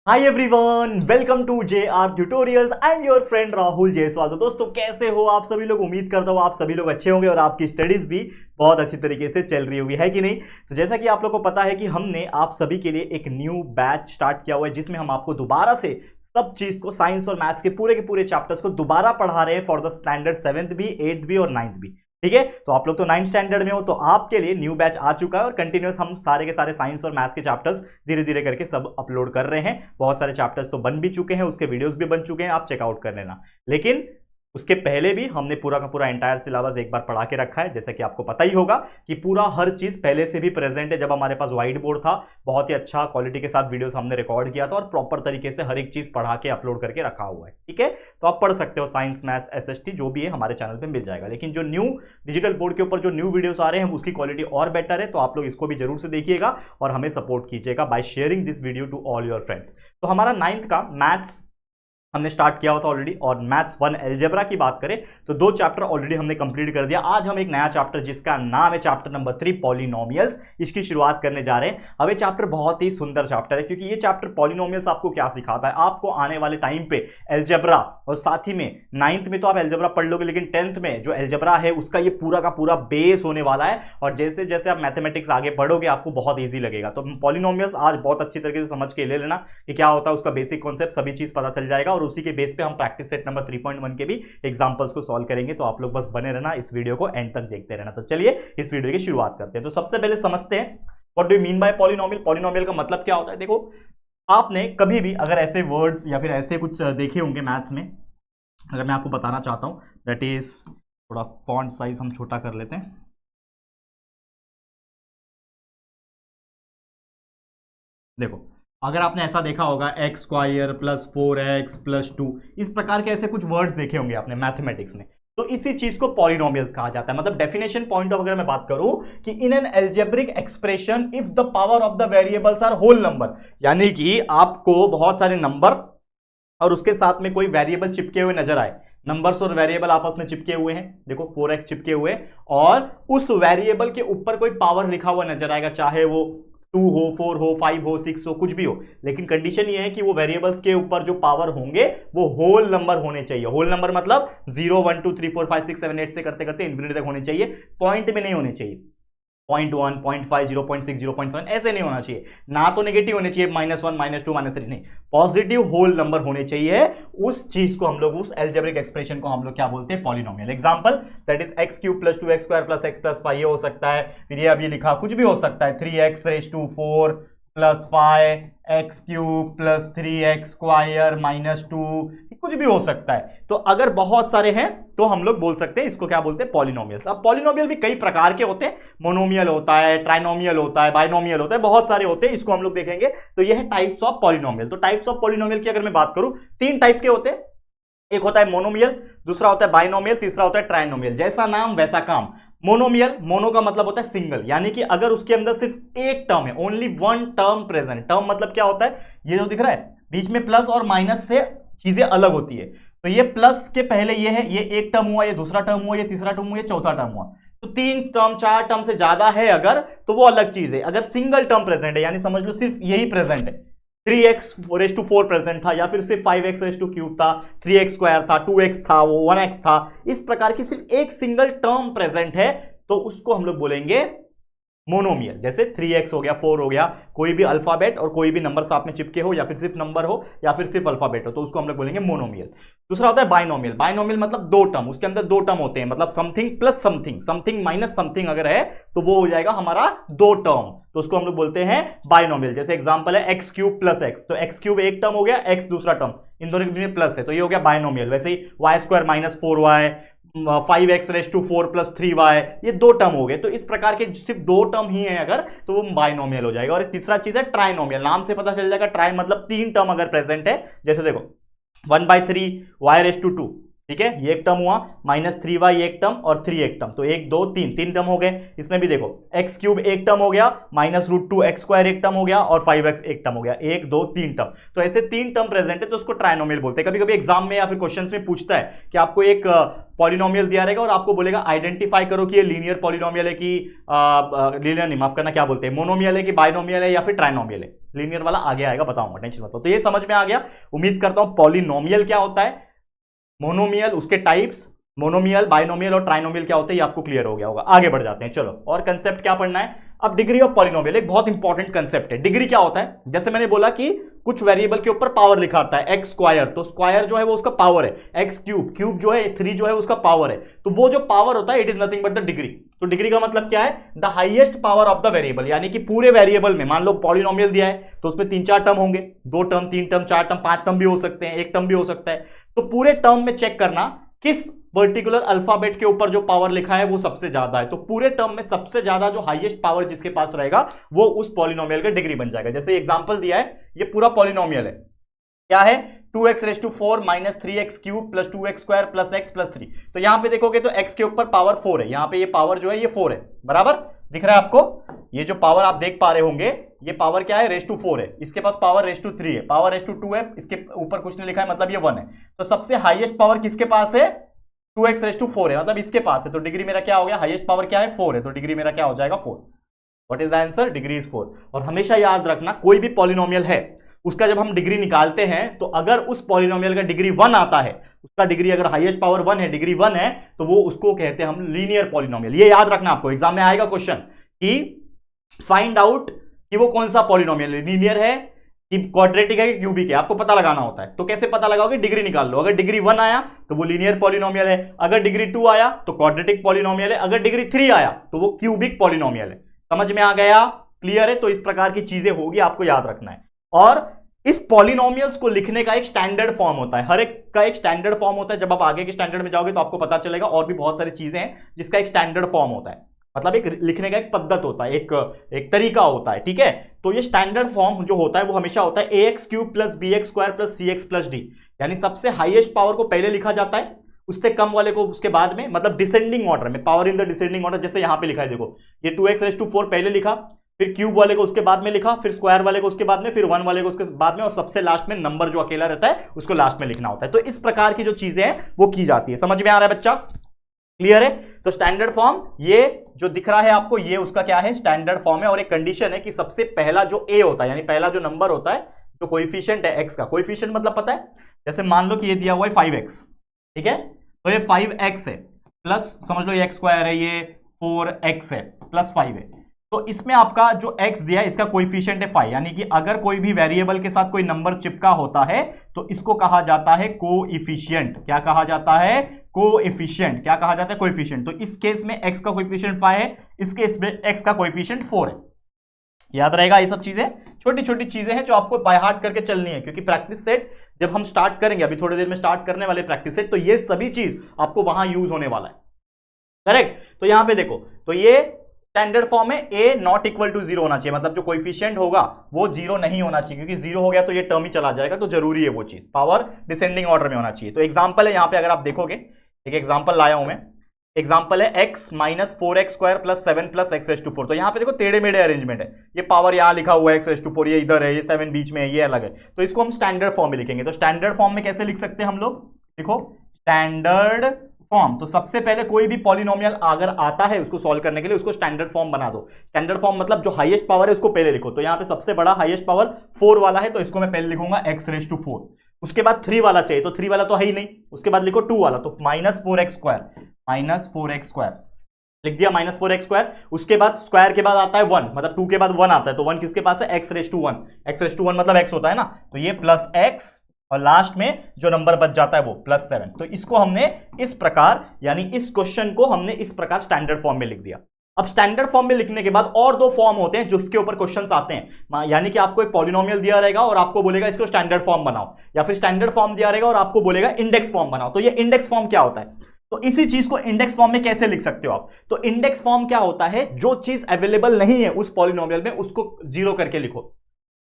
Hi everyone, welcome to J R tutorials. I am your friend Rahul Jaiswal. तो दोस्तों, कैसे हो आप सभी लोग? उम्मीद करता हूँ आप सभी लोग अच्छे होंगे और आपकी स्टडीज भी बहुत अच्छी तरीके से चल रही होगी, है कि नहीं? तो जैसा कि आप लोग को पता है कि हमने आप सभी के लिए एक न्यू बैच स्टार्ट किया हुआ है, जिसमें हम आपको दोबारा से सब चीज को, साइंस और मैथ्स के पूरे चैप्टर्स को दोबारा पढ़ा रहे हैं फॉर द स्टैंडर्ड 7th भी, 8th भी और 9th भी। ठीक है, तो आप लोग तो 9th स्टैंडर्ड में हो, तो आपके लिए न्यू बैच आ चुका है और कंटिन्यूस हम सारे के सारे साइंस और मैथ्स के चैप्टर्स धीरे धीरे करके सब अपलोड कर रहे हैं। बहुत सारे चैप्टर्स तो बन भी चुके हैं, उसके वीडियोस भी बन चुके हैं, आप चेकआउट कर लेना। लेकिन उसके पहले भी हमने पूरा का पूरा एंटायर सिलेबस एक बार पढ़ा के रखा है। जैसा कि आपको पता ही होगा कि पूरा हर चीज पहले से भी प्रेजेंट है। जब हमारे पास व्हाइट बोर्ड था, बहुत ही अच्छा क्वालिटी के साथ वीडियोस हमने रिकॉर्ड किया था और प्रॉपर तरीके से हर एक चीज पढ़ा के अपलोड करके रखा हुआ है। ठीक है, तो आप पढ़ सकते हो, साइंस मैथ्स एसएसटी जो भी है हमारे चैनल पे मिल जाएगा। लेकिन जो न्यू डिजिटल बोर्ड के ऊपर जो न्यू वीडियोस आ रहे हैं उसकी क्वालिटी और बेटर है, तो आप लोग इसको भी जरूर से देखिएगा और हमें सपोर्ट कीजिएगा by sharing this video to all your friends. तो हमारा 9th का मैथ्स हमने स्टार्ट किया हुआ था ऑलरेडी, और मैथ्स 1 अलजेब्रा की बात करें तो 2 चैप्टर ऑलरेडी हमने कंप्लीट कर दिया। आज हम एक नया चैप्टर जिसका नाम है चैप्टर नंबर 3 पॉलिनोमियल्स, इसकी शुरुआत करने जा रहे हैं। अब ये चैप्टर बहुत ही सुंदर चैप्टर है, क्योंकि ये चैप्टर पॉलिनोमियल्स आपको क्या सिखाता है, आपको आने वाले टाइम पे अलजेब्रा, और साथ ही में 9th में तो आप अलजेब्रा पढ़ लोगे, लेकिन 10th में जो अलजेब्रा है उसका ये पूरा का पूरा बेस होने वाला है। और जैसे जैसे आप मैथमेटिक्स आगे बढ़ोगे आपको बहुत ईजी लगेगा। तो पॉलिनोमियल्स आज बहुत अच्छी तरीके से समझ के ले लेना कि क्या होता है, उसका बेसिक कॉन्सेप्ट सभी चीज पता चल जाएगा, और उसी के बेस पे हम प्रैक्टिस सेट नंबर 3.1 के भी एग्जांपल्स को सॉल्व करेंगे। तो आप लोग बस बने रहना, इस वीडियो को एंड तक देखते रहना। तो चलिए इस वीडियो की शुरुआत करते हैं। तो सबसे पहले समझते हैं what do you mean by polynomial. Polynomial का मतलब क्या होता है? देखो, आपने कभी भी अगर ऐसे वर्ड्स या फिर ऐसे कुछ देखे होंगे मैथ्स में, अगर मैं आपको बताना चाहता हूं, दैट इज, थोड़ा फॉन्ट साइज हम छोटा कर लेते हैं। देखो, अगर आपने ऐसा देखा होगा x square plus 4x plus 2, इस प्रकार के ऐसे कुछ वर्ड्स देखे होंगे आपने मैथमेटिक्स में, तो इसी चीज को पॉलिनोमियल्स कहा जाता है। मतलब डेफिनेशन पॉइंट ऑफ अगर मैं बात करूं कि in an algebraic expression if the power of the variables are whole number, यानी कि आपको बहुत सारे नंबर और उसके साथ में कोई वेरिएबल चिपके हुए नजर आए, नंबर्स और वेरिएबल आपस में चिपके हुए हैं, देखो 4x चिपके हुए, और उस वेरिएबल के ऊपर कोई पावर लिखा हुआ नजर आएगा, चाहे वो 2 हो, 4 हो, 5 हो, 6 हो, कुछ भी हो। लेकिन कंडीशन ये है कि वो वेरिएबल्स के ऊपर जो पावर होंगे वो होल नंबर होने चाहिए। होल नंबर मतलब 0 1 2 3 4 5 6 7 8 से करते करते इंफिनिटी तक होने चाहिए, पॉइंट में नहीं होने चाहिए। 0.1 0.5 0.6 0.7 ऐसे नहीं होना चाहिए, ना तो नेगेटिव होने चाहिए -1 -2 -3, नहीं, पॉजिटिव होल नंबर होने चाहिए। उस चीज को हम लोग, उस एल्जेब्रिक एक्सप्रेशन को हम लोग क्या बोलते हैं? Polynomial. Example that is x³ + 2x² + x + 5, ये हो सकता है। फिर ये अभी लिखा कुछ भी हो सकता है, 3x⁴ + 5 x³ + 3x² - 2, कुछ भी हो सकता है। तो अगर बहुत सारे हैं तो हम लोग बोल सकते हैं इसको क्या बोलते हैं? पॉलिनोमियल्स। अब पॉलिनोमियल भी कई प्रकार के होते हैं, मोनोमियल होता है, ट्राइनोमियल होता है, बाइनोमियल होता है, बहुत सारे होते हैं, इसको हम लोग देखेंगे। तो ये है टाइप्स ऑफ पॉलिनोमियल। तो टाइप्स ऑफ पॉलिनोमियल की अगर मैं बात करूं, 3 टाइप के होते हैं। एक होता है मोनोमियल, दूसरा होता है बाइनोमियल, तीसरा होता है ट्राइनोमियल। जैसा नाम वैसा काम। मोनोमियल, मोनो का मतलब होता है सिंगल, यानी कि अगर उसके अंदर सिर्फ एक टर्म है, only one term present. Term मतलब क्या होता है? ये जो दिख रहा है बीच में प्लस और माइनस से चीजें अलग होती है। तो ये प्लस के पहले ये है, ये एक टर्म हुआ, ये दूसरा टर्म हुआ, ये तीसरा टर्म हुआ, ये चौथा टर्म हुआ। तो 3 टर्म 4 टर्म से ज्यादा है अगर, तो वो अलग चीज है। अगर सिंगल टर्म प्रेजेंट है, यानी समझ लो सिर्फ यही प्रेजेंट है, 3x⁴ प्रेजेंट था, या फिर सिर्फ 5x³ था, 3x² था, 2x था, वो 1x था, इस प्रकार की सिर्फ एक सिंगल टर्म प्रेजेंट है, तो उसको हम लोग बोलेंगे मोनोमियल। जैसे 3x हो गया, 4 हो गया, कोई भी अल्फाबेट और कोई भी नंबर साथ में चिपके हो, या फिर सिर्फ नंबर हो, या फिर सिर्फ अल्फाबेट हो, तो उसको हम लोग बोलेंगे मोनोमियल। दूसरा होता है बाइनोमियल। बाइनोमियल मतलब 2 टर्म, उसके अंदर 2 टर्म होते हैं, मतलब something plus something, something minus something अगर है तो वो हो जाएगा हमारा 2 टर्म, तो उसको हम लोग बोलते हैं बाइनोमियल। जैसे एग्जांपल है x³ + x, तो x³ एक टर्म हो गया, x दूसरा टर्म, इन दोनों के बीच में प्लस है, तो ये हो गया बाइनोमियल। वैसे ही y² - 4y, 5x⁴ + 3y, ये 2 टर्म हो गए। तो इस प्रकार के सिर्फ 2 टर्म ही है अगर, तो वो बाइनोमियल हो जाएगा। और तीसरा चीज है ट्राइनोमियल। नाम से पता चल जाएगा, ट्राई मतलब 3 टर्म अगर प्रेजेंट है। जैसे देखो 1/3 y⁻², ठीक है, ये एक टर्म हुआ, -3y एक टर्म और 3 एक टर्म, तो 1 2 3 तीन टर्म हो गए। इसमें भी देखो एक्स क्यूब एक टर्म हो गया, -√2x² एक टर्म हो गया और 5x एक टर्म हो गया, 1 2 3 टर्म। तो ऐसे 3 टर्म प्रेजेंट है तो उसको ट्राइनोमियल बोलते हैं। कभी कभी एग्जाम में या फिर क्वेश्चंस में पूछता है कि आपको एक पॉलिनोमियल दिया रहेगा और आपको बोलेगा आइडेंटिफाई करो कि ये लीनियर पॉलिनोमियल है कि लीनियर नहीं, माफ करना, क्या बोलते हैं, मोनोमियल है कि बाइनोमियल है या फिर ट्राइनोमियल है। लीनियर वाला आगे आएगा, बताऊंगा, टेंशन मत लो। तो ये समझ में आ गया, उम्मीद करता हूं। पॉलिनोमियल क्या होता है, मोनोमियल उसके टाइप्स, मोनोमियल, बाइनोमियल और ट्राइनोमियल क्या होते हैं, ये आपको क्लियर हो गया होगा। आगे बढ़ जाते हैं, चलो। और कंसेप्ट क्या पढ़ना है अब, डिग्री ऑफ पॉलिनोमियल एक बहुत इंपॉर्टेंट कंसेप्ट है। डिग्री क्या होता है, जैसे मैंने बोला कि कुछ वेरिएबल के ऊपर पावर लिखा आता है, एक्स स्क्वायर, तो स्क्वायर जो है वो उसका पावर है, एक्स क्यूब, क्यूब जो है 3 जो है उसका पावर है, तो वो जो पावर होता है it is nothing but the degree. तो डिग्री का मतलब क्या है, the highest power of the variable, यानी कि पूरे वेरिएबल में, मान लो पॉलिनोमियल दिया है तो उसमें 3 4 टर्म होंगे, 2 टर्म 3 टर्म 4 टर्म 5 टर्म भी हो सकते हैं, 1 टर्म भी हो सकता है। तो पूरे टर्म में चेक करना किस पर्टिकुलर अल्फाबेट के ऊपर जो पावर लिखा है वो सबसे ज्यादा है, तो पूरे टर्म में सबसे ज्यादा जो हाईएस्ट पावर जिसके पास रहेगा वो उस पॉलिनोमियल का डिग्री बन जाएगा। जैसे एग्जांपल दिया है, ये पूरा पॉलिनोमियल है, क्या है, 2x⁴ -3x³ + 2x² + x + 3। तो यहां पे देखोगे तो x के ऊपर पावर 4 है, यहां पे ये पावर जो है ये 4 है, बराबर दिख रहा है आपको। ये जो पावर आप देख पा रहे होंगे ये पावर क्या है, ⁻⁴ है, इसके पास पावर ⁻³ है, पावर ⁻² है, इसके ऊपर कुछ नहीं लिखा है मतलब ये 1 है। तो सबसे हाईएस्ट पावर किसके पास है, 2x⁴ है, मतलब इसके पास है, तो डिग्री मेरा क्या हो गया, हाईएस्ट पावर क्या है 4 है, तो डिग्री मेरा क्या हो जाएगा 4। What is the answer, degree is 4। और हमेशा याद रखना कोई भी पॉलिनोमियल है उसका जब हम डिग्री निकालते हैं तो अगर उस पॉलिनोमियल का डिग्री 1 आता है, उसका डिग्री अगर हाईएस्ट पावर 1 है, डिग्री 1 है, तो वो उसको कहते हैं हम लीनियर पॉलिनोमियल। ये याद रखना, आपको एग्जाम में आएगा क्वेश्चन कि फाइंड आउट कि वो कौन सा पॉलिनोमियल है, लीनियर है कि क्वाड्रेटिक है कि क्यूबिक है, आपको पता लगाना होता है। तो कैसे पता लगाओगे, डिग्री निकाल लो, अगर डिग्री 1 आया तो वो लीनियर पॉलिनोमियल है, अगर डिग्री 2 आया तो क्वाड्रेटिक पॉलिनोमियल है, अगर डिग्री 3 आया तो वो क्यूबिक पॉलिनोमियल है। समझ में आ गया, क्लियर है। तो इस प्रकार की चीजें होगी, आपको याद रखना है। और इस पॉलिनोमियल्स को लिखने का एक स्टैंडर्ड फॉर्म होता है, हर एक का एक स्टैंडर्ड फॉर्म होता है। जब आप आगे के स्टैंडर्ड में जाओगे तो आपको पता चलेगा, और भी बहुत सारी चीजें हैं जिसका एक स्टैंडर्ड फॉर्म होता है, मतलब एक लिखने का एक पद्धत होता है, एक तरीका होता है, ठीक है। तो ये स्टैंडर्ड फॉर्म जो होता है वो हमेशा होता है ax³ + bx² + cx + d, यानी सबसे हाईएस्ट पावर को पहले लिखा जाता है, उससे कम वाले को उसके बाद में, मतलब डिसेंडिंग ऑर्डर में, power in the descending order. जैसे यहां पे लिखा है, देखो ये 2x⁴ पहले लिखा, फिर क्यूब वाले को उसके बाद में लिखा, फिर स्क्वायर वाले को उसके बाद में, फिर 1 वाले को उसके बाद में, और सबसे लास्ट में नंबर जो अकेला रहता है उसको लास्ट में लिखना होता है। तो इस प्रकार की जो चीजें हैं वो की जाती है। समझ में आ रहा है बच्चा, क्लियर है। तो स्टैंडर्ड फॉर्म ये जो दिख रहा है आपको, ये उसका क्या है, स्टैंडर्ड फॉर्म है। और एक कंडीशन है कि सबसे पहला जो a होता है, यानी पहला जो नंबर होता है, जो कोएफिशिएंट है x का, कोएफिशिएंट मतलब पता है, जैसे मान लो कि ये दिया हुआ है 5x, ठीक है, तो ये 5x है, प्लस समझ लो ये x² है, ये 4x है, प्लस 5 है। तो इसमें आपका जो x दिया है इसका कोएफिशिएंट है 5, यानी कि अगर कोई भी वेरिएबल के साथ कोई नंबर चिपका होता है तो इसको कहा जाता है कोएफिशिएंट। क्या कहा जाता है, कोएफिशिएंट। क्या कहा जाता है, कोएफिशिएंट। तो इस केस में x का कोएफिशिएंट 5 है, इस केस में x का कोएफिशिएंट 4 है। याद रहेगा, ये सब चीजें छोटी छोटी चीजें हैं जो आपको बाय हार्ट करके चलनी है, क्योंकि प्रैक्टिस सेट जब हम स्टार्ट करेंगे, अभी थोड़ी देर में स्टार्ट करने वाले प्रैक्टिस सेट, तो ये सभी चीज आपको वहां यूज होने वाला है, करेक्ट। तो यहां पे देखो, तो ये स्टैंडर्ड फॉर्म है, a ≠ 0 होना चाहिए, मतलब जो कोएफिशिएंट होगा वो 0 नहीं होना चाहिए, क्योंकि 0 हो गया तो ये टर्म ही चला जाएगा, तो जरूरी है वो चीज, पावर डिसेंडिंग ऑर्डर में होना चाहिए। तो एग्जांपल है, यहां पे अगर आप देखोगे, एक एग्जांपल लाया हूं मैं, एग्जांपल है x - 4x² + 7 + x⁴। तो यहां पे देखो टेढ़े मेढ़े अरेंजमेंट है, ये पावर यहां लिखा हुआ है x⁴, ये इधर है, ये 7 बीच में है, ये अलग है, तो इसको हम स्टैंडर्ड फॉर्म में लिखेंगे। तो स्टैंडर्ड फॉर्म में कैसे लिख सकते हैं हम लोग, देखो स्टैंडर्ड फॉर्म। तो सबसे पहले कोई भी पॉलिनोमियल अगर आता है उसको सॉल्व करने के लिए उसको स्टैंडर्ड फॉर्म बना दो। स्टैंडर्ड फॉर्म मतलब जो हाईएस्ट पावर है उसको पहले लिखो। तो यहां पे सबसे बड़ा हाईएस्ट पावर 4 वाला है, तो इसको मैं पहले लिखूंगा x⁴। उसके बाद 3 वाला चाहिए, तो 3 वाला तो है ही नहीं, उसके बाद लिखो 2 वाला, तो -4x² लिख दिया, -4x²। उसके बाद स्क्वायर के बाद आता है 1, मतलब 2 के बाद 1 आता है, तो 1 किसके पास है, x⁴। x⁴ मतलब x होता है ना, तो ये +x और लास्ट में जो नंबर बच जाता है वो +7। तो इसको हमने इस प्रकार, यानी इस क्वेश्चन को हमने इस प्रकार स्टैंडर्ड फॉर्म में लिख दिया। अब स्टैंडर्ड फॉर्म में लिखने के बाद और 2 फॉर्म होते हैं जिसके ऊपर क्वेश्चंस आते हैं, यानी कि आपको एक पॉलिनोमियल दिया रहेगा और आपको बोलेगा इसको स्टैंडर्ड फॉर्म बनाओ, या फिर स्टैंडर्ड फॉर्म दिया रहेगा और आपको बोलेगा इंडेक्स फॉर्म बनाओ। तो ये इंडेक्स फॉर्म क्या होता है, तो इसी चीज को इंडेक्स फॉर्म में कैसे लिख सकते हो आप। तो इंडेक्स फॉर्म क्या होता है, जो चीज अवेलेबल नहीं है उस पॉलिनोमियल में उसको 0 करके लिखो,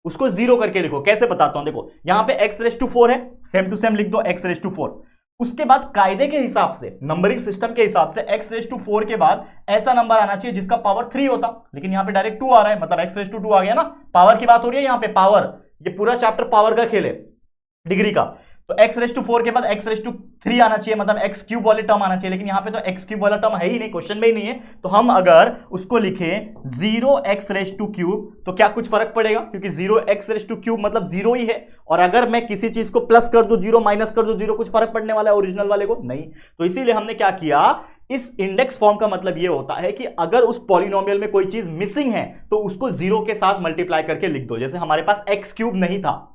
उसको 0 करके लिखो। कैसे बताता हूं, देखो यहां पे x⁴ है, सेम टू सेम लिख दो x⁴। उसके बाद कायदे के हिसाब से, नंबरिंग सिस्टम के हिसाब से x⁴ के बाद ऐसा नंबर आना चाहिए जिसका पावर 3 होता, लेकिन यहां पे डायरेक्ट 2 आ रहा है, मतलब x⁴ आ गया ना, पावर की बात हो रही है यहां पे, पावर, ये पूरा चैप्टर पावर का खेल है डिग्री का। तो x⁴ के बाद x�3 आना चाहिए, मतलब x³ वाली टर्म आना चाहिए, लेकिन यहां पे तो x³ वाला टर्म है ही नहीं, क्वेश्चन में ही नहीं है। तो हम अगर उसको लिखें 0x⁵, तो क्या कुछ फर्क पड़ेगा, क्योंकि 0x⁵ मतलब 0 ही है। और अगर मैं किसी चीज को प्लस कर दूं, 0 माइनस कर दूं, 0 कुछ फर्क पड़ने वाला है ओरिजिनल वाले को? नहीं। तो इसीलिए हमने क्या किया, इस इंडेक्स फॉर्म का मतलब यह होता है कि अगर उस पॉलिनोमियल में कोई चीज मिसिंग है तो उसको 0 के साथ मल्टीप्लाई करके लिख दो। जैसे हमारे पास x³ नहीं था,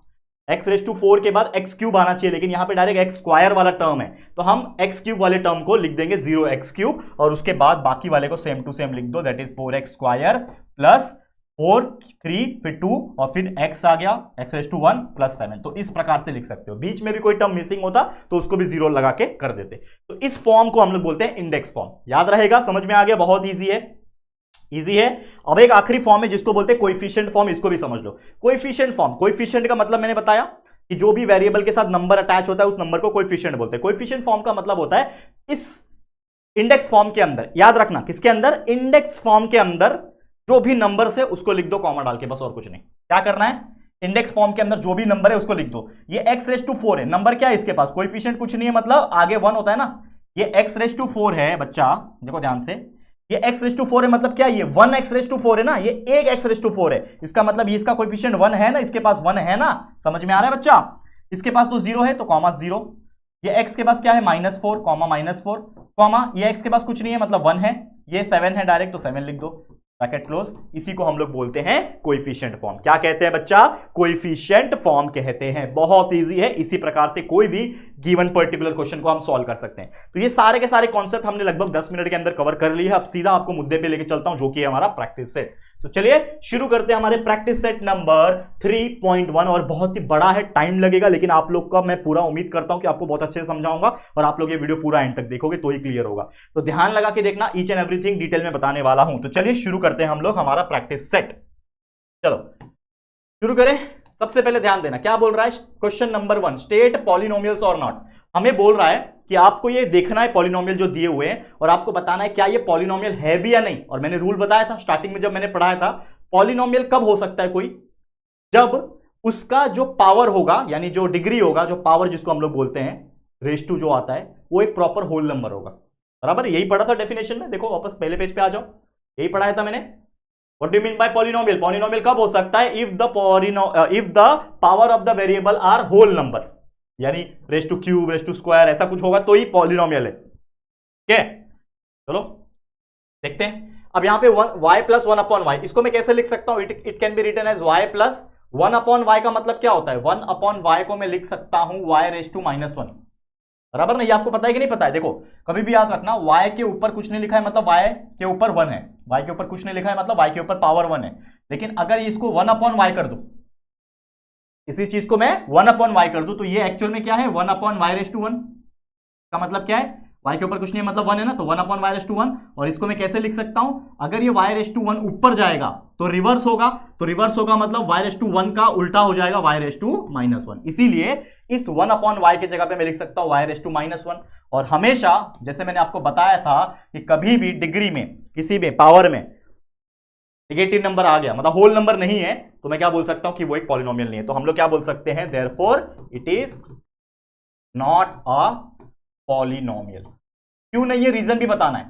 x⁴ के बाद x³ आना चाहिए, लेकिन यहां पे डायरेक्ट x² वाला टर्म है, तो हम x³ वाले टर्म को लिख देंगे 0x³ और उसके बाद बाकी वाले को सेम टू सेम लिख दो, दैट इज 4x² प्लस 4 3 फिर 2 और फिर x आ गया x⁴ प्लस 7। तो इस प्रकार से लिख सकते हो। बीच में भी कोई टर्म मिसिंग होता तो उसको भी 0 लगा के कर देते। तो इस फॉर्म को हम लोग बोलते हैं इंडेक्स फॉर्म। याद रहेगा, समझ में आ गया, बहुत ईजी है, इजी है। अब एक आखिरी फॉर्म है जिसको बोलते हैं कोएफिशिएंट फॉर्म, इसको भी समझ लो। कोएफिशिएंट फॉर्म, कोएफिशिएंट का मतलब मैंने बताया कि जो भी वेरिएबल के साथ नंबर अटैच होता है उस नंबर को कोएफिशिएंट बोलते हैं। कोएफिशिएंट फॉर्म का मतलब होता है इस इंडेक्स फॉर्म के अंदर, याद रखना किसके अंदर, इंडेक्स फॉर्म के अंदर जो भी नंबर है उसको लिख दो कॉमा डाल के, बस और कुछ नहीं। क्या करना है, इंडेक्स फॉर्म के अंदर जो भी नंबर है उसको लिख दो। ये x⁴ है, नंबर क्या है इसके पास, कोएफिशिएंट कुछ नहीं है, मतलब आगे 1 होता है ना। ये x⁴ है बच्चा, देखो ध्यान से, ये x⁴ है, मतलब क्या, ये 1x⁴ है ना, ये एक x⁴ है, इसका मतलब ये इसका कोएफिशिएंट 1 है ना, इसके पास 1 है ना, समझ में आ रहा है बच्चा। इसके पास तो 0 है तो कॉमा 0, ये x के पास क्या है -4 कॉमा -4 कॉमा, ये x के पास कुछ नहीं है मतलब 1 है, ये 7 है डायरेक्ट तो 7 लिख दो, ब्रैकेट क्लोज। इसी को हम लोग बोलते हैं कोएफिशिएंट फॉर्म। क्या कहते हैं बच्चा, कोएफिशिएंट फॉर्म कहते हैं। बहुत इजी है, इसी प्रकार से कोई भी गिवन पर्टिकुलर क्वेश्चन को हम सॉल्व कर सकते हैं। तो ये सारे के सारे कॉन्सेप्ट हमने लगभग 10 मिनट के अंदर कवर कर लिए। अब सीधा आपको मुद्दे पे लेके चलता हूं जो कि है हमारा प्रैक्टिस सेट। तो चलिए शुरू करते हैं हमारे प्रैक्टिस सेट नंबर 3.1। और बहुत ही बड़ा है, टाइम लगेगा, लेकिन आप लोग का मैं पूरा उम्मीद करता हूं कि आपको बहुत अच्छे से समझाऊंगा और आप लोग ये वीडियो पूरा एंड तक देखोगे तो ही क्लियर होगा। तो ध्यान लगा के देखना, ईच एंड एवरीथिंग डिटेल में बताने वाला हूं। तो चलिए शुरू करते हैं हम लोग हमारा प्रैक्टिस सेट। चलो शुरू करें। सबसे पहले ध्यान देना क्या बोल रहा है, क्वेश्चन नंबर 1, स्टेट पॉलिनोमियल्स और नॉट। हमें बोल रहा है कि आपको ये देखना है पॉलिनोमियल जो दिए हुए हैं और आपको बताना है क्या ये पॉलिनोमियल है भी या नहीं। और मैंने रूल बताया था स्टार्टिंग में जब मैंने पढ़ाया था, पॉलिनोमियल कब हो सकता है कोई, जब उसका जो पावर होगा, यानी जो डिग्री होगा, जो पावर जिसको हम लोग बोलते हैं रेज़ टू जो आता है, वो एक प्रॉपर होल नंबर होगा। बराबर, यही पढ़ा था डेफिनेशन में, देखो वापस पहले पेज पे आ जाओ, यही पढ़ाया था मैंने। What do you mean by polynomial? Polynomial कब हो सकता है, if the power of the variable are whole number, यानी raise to cube, raise to square, ऐसा कुछ होगा तो ही पॉलिनोमियल है। ठीक है, चलो देखते हैं। अब यहां पे y प्लस 1/y, इसको मैं कैसे लिख सकता हूं, it can be written as y plus 1/y। का मतलब क्या होता है, 1/y को मैं लिख सकता हूं y⁻⁻1। बराबर ना, ये आपको पता है कि नहीं पता है। देखो कभी भी याद रखना, y के ऊपर कुछ नहीं लिखा है मतलब y के ऊपर 1 है, y के ऊपर कुछ नहीं लिखा है मतलब y के ऊपर पावर 1 है। लेकिन अगर इसको 1/y कर दूं, इसी चीज को मैं 1/y कर दूं, तो ये एक्चुअल में क्या है, 1/y⁻1 का मतलब क्या है, y के ऊपर कुछ नहीं है मतलब 1 है ना, तो 1/y⁻1। और इसको मैं कैसे लिख सकता हूं, अगर ये y⁻1 ऊपर जाएगा तो रिवर्स होगा, तो रिवर्स होगा मतलब y⁻1 का उल्टा हो जाएगा y⁻1। इसीलिए इस 1/y की जगह पे मैं लिख सकता हूं y⁻1। और हमेशा जैसे मैंने आपको बताया था कि कभी भी डिग्री में, किसी भी पावर में नेगेटिव नंबर आ गया मतलब होल नंबर नहीं है, तो मैं क्या बोल सकता हूं कि वो एक पॉलिनोमियल नहीं है। तो हम लोग क्या बोल सकते हैं, therefore it is not a polynomial. क्यों नहीं है, रीजन भी बताना है,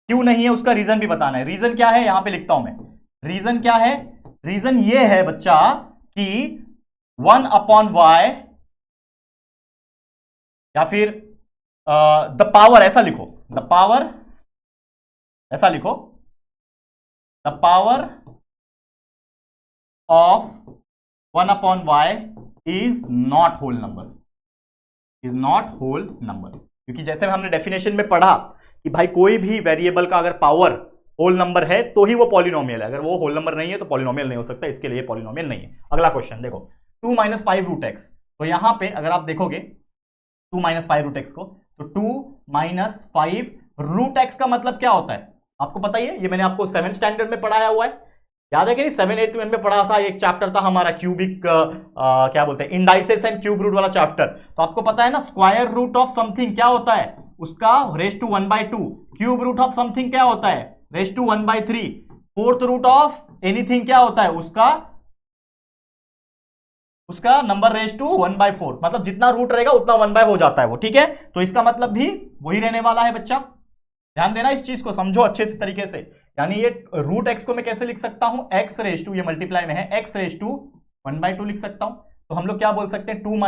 क्यों नहीं है उसका रीजन भी बताना है। रीजन क्या है, यहां पे लिखता हूं मैं, रीजन क्या है, रीजन ये है बच्चा कि 1/y या फिर द पावर, ऐसा लिखो, द पावर, ऐसा लिखो, the power of 1/y is not whole number, is not whole number. क्योंकि जैसे हमने डेफिनेशन में पढ़ा कि भाई कोई भी वेरिएबल का अगर पावर होल नंबर है तो ही वो पॉलिनोमियल है, अगर वो होल नंबर नहीं है तो पॉलिनोमियल नहीं हो सकता, इसके लिए पॉलिनोमियल नहीं है। अगला क्वेश्चन देखो, 2 - 5√x। तो यहां पे अगर आप देखोगे 2 - 5√x को, तो 2 - 5√x का मतलब क्या होता है आपको पता ही है, ये मैंने आपको 7th स्टैंडर्ड में पढ़ाया हुआ है। याद है कि नहीं, 7th में पढ़ा था, एक चैप्टर था हमारा क्यूबिक, क्या बोलते हैं, इंडाइसेस एंड क्यूब रूट वाला चैप्टर। तो आपको पता है ना, स्क्वायर रूट ऑफ समथिंग क्या होता है, उसका raise to 1/2। Cube root of something क्या होता है, raise to 1/3। Fourth root of anything क्या होता है, उसका नंबर रेज टू 1/4। मतलब जितना रूट रहेगा उतना 1/, हो जाता है वो, ठीक है। तो इसका मतलब भी वही रहने वाला है बच्चा, ध्यान देना इस चीज को, समझो अच्छे से तरीके से। यानी ये रूट एक्स को मैं कैसे लिख सकता हूं, एक्स रेज टू, ये मल्टीप्लाई में है, एक्स रेज टू 1/2 लिख सकता हूं। तो हम लोग क्या बोल सकते हैं, 2 -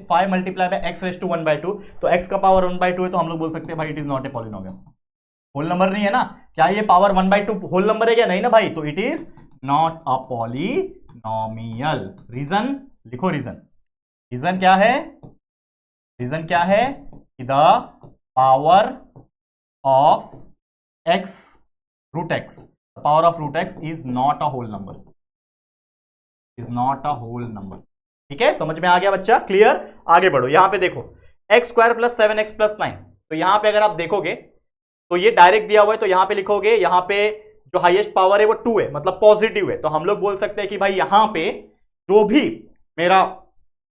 5 मल्टीप्लाई में एक्स रेज टू 1/2, तो एक्स का पावर 1/2 है, तो हम लोग बोल सकते हैं भाई it is not a polynomial. Whole number नहीं है ना, क्या ये पावर 1/2 होल नंबर है क्या, नहीं ना भाई, तो it is not a polynomial. Reason लिखो, रीजन क्या है, रीजन क्या है, the power of x root x, the power of root x is not a whole number, is not a whole number। ठीक है, समझ में आ गया बच्चा, क्लियर। आगे बढ़ो, यहां पे देखो x² + 7x + 9। तो यहां पे अगर आप देखोगे तो ये डायरेक्ट दिया हुआ है, तो यहां पे लिखोगे, यहां पे जो हाईएस्ट पावर है वो 2 है, मतलब पॉजिटिव है। तो हम लोग बोल सकते हैं कि भाई यहां पे जो भी मेरा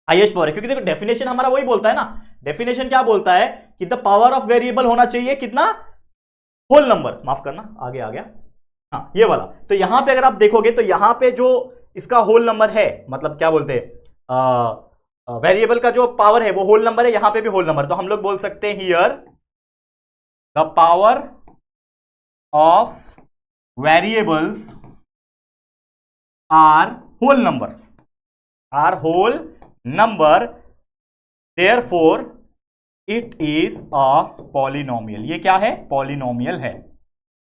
हाईएस्ट पावर है, क्योंकि देखो डेफिनेशन हमारा वही बोलता है ना, डेफिनेशन क्या बोलता है कि द पावर ऑफ वेरिएबल होना चाहिए कितना, होल नंबर, माफ करना आगे आ गया, हाँ ये वाला। तो यहां पे अगर आप देखोगे तो यहां पे जो इसका होल नंबर है, मतलब क्या बोलते हैं, वेरिएबल का जो पावर है वो होल नंबर है, यहां पे भी होल नंबर। तो हम लोग बोल सकते हैं here the power of variables are whole number, therefore it is a polynomial. ये क्या है, पॉलिनोमियल है,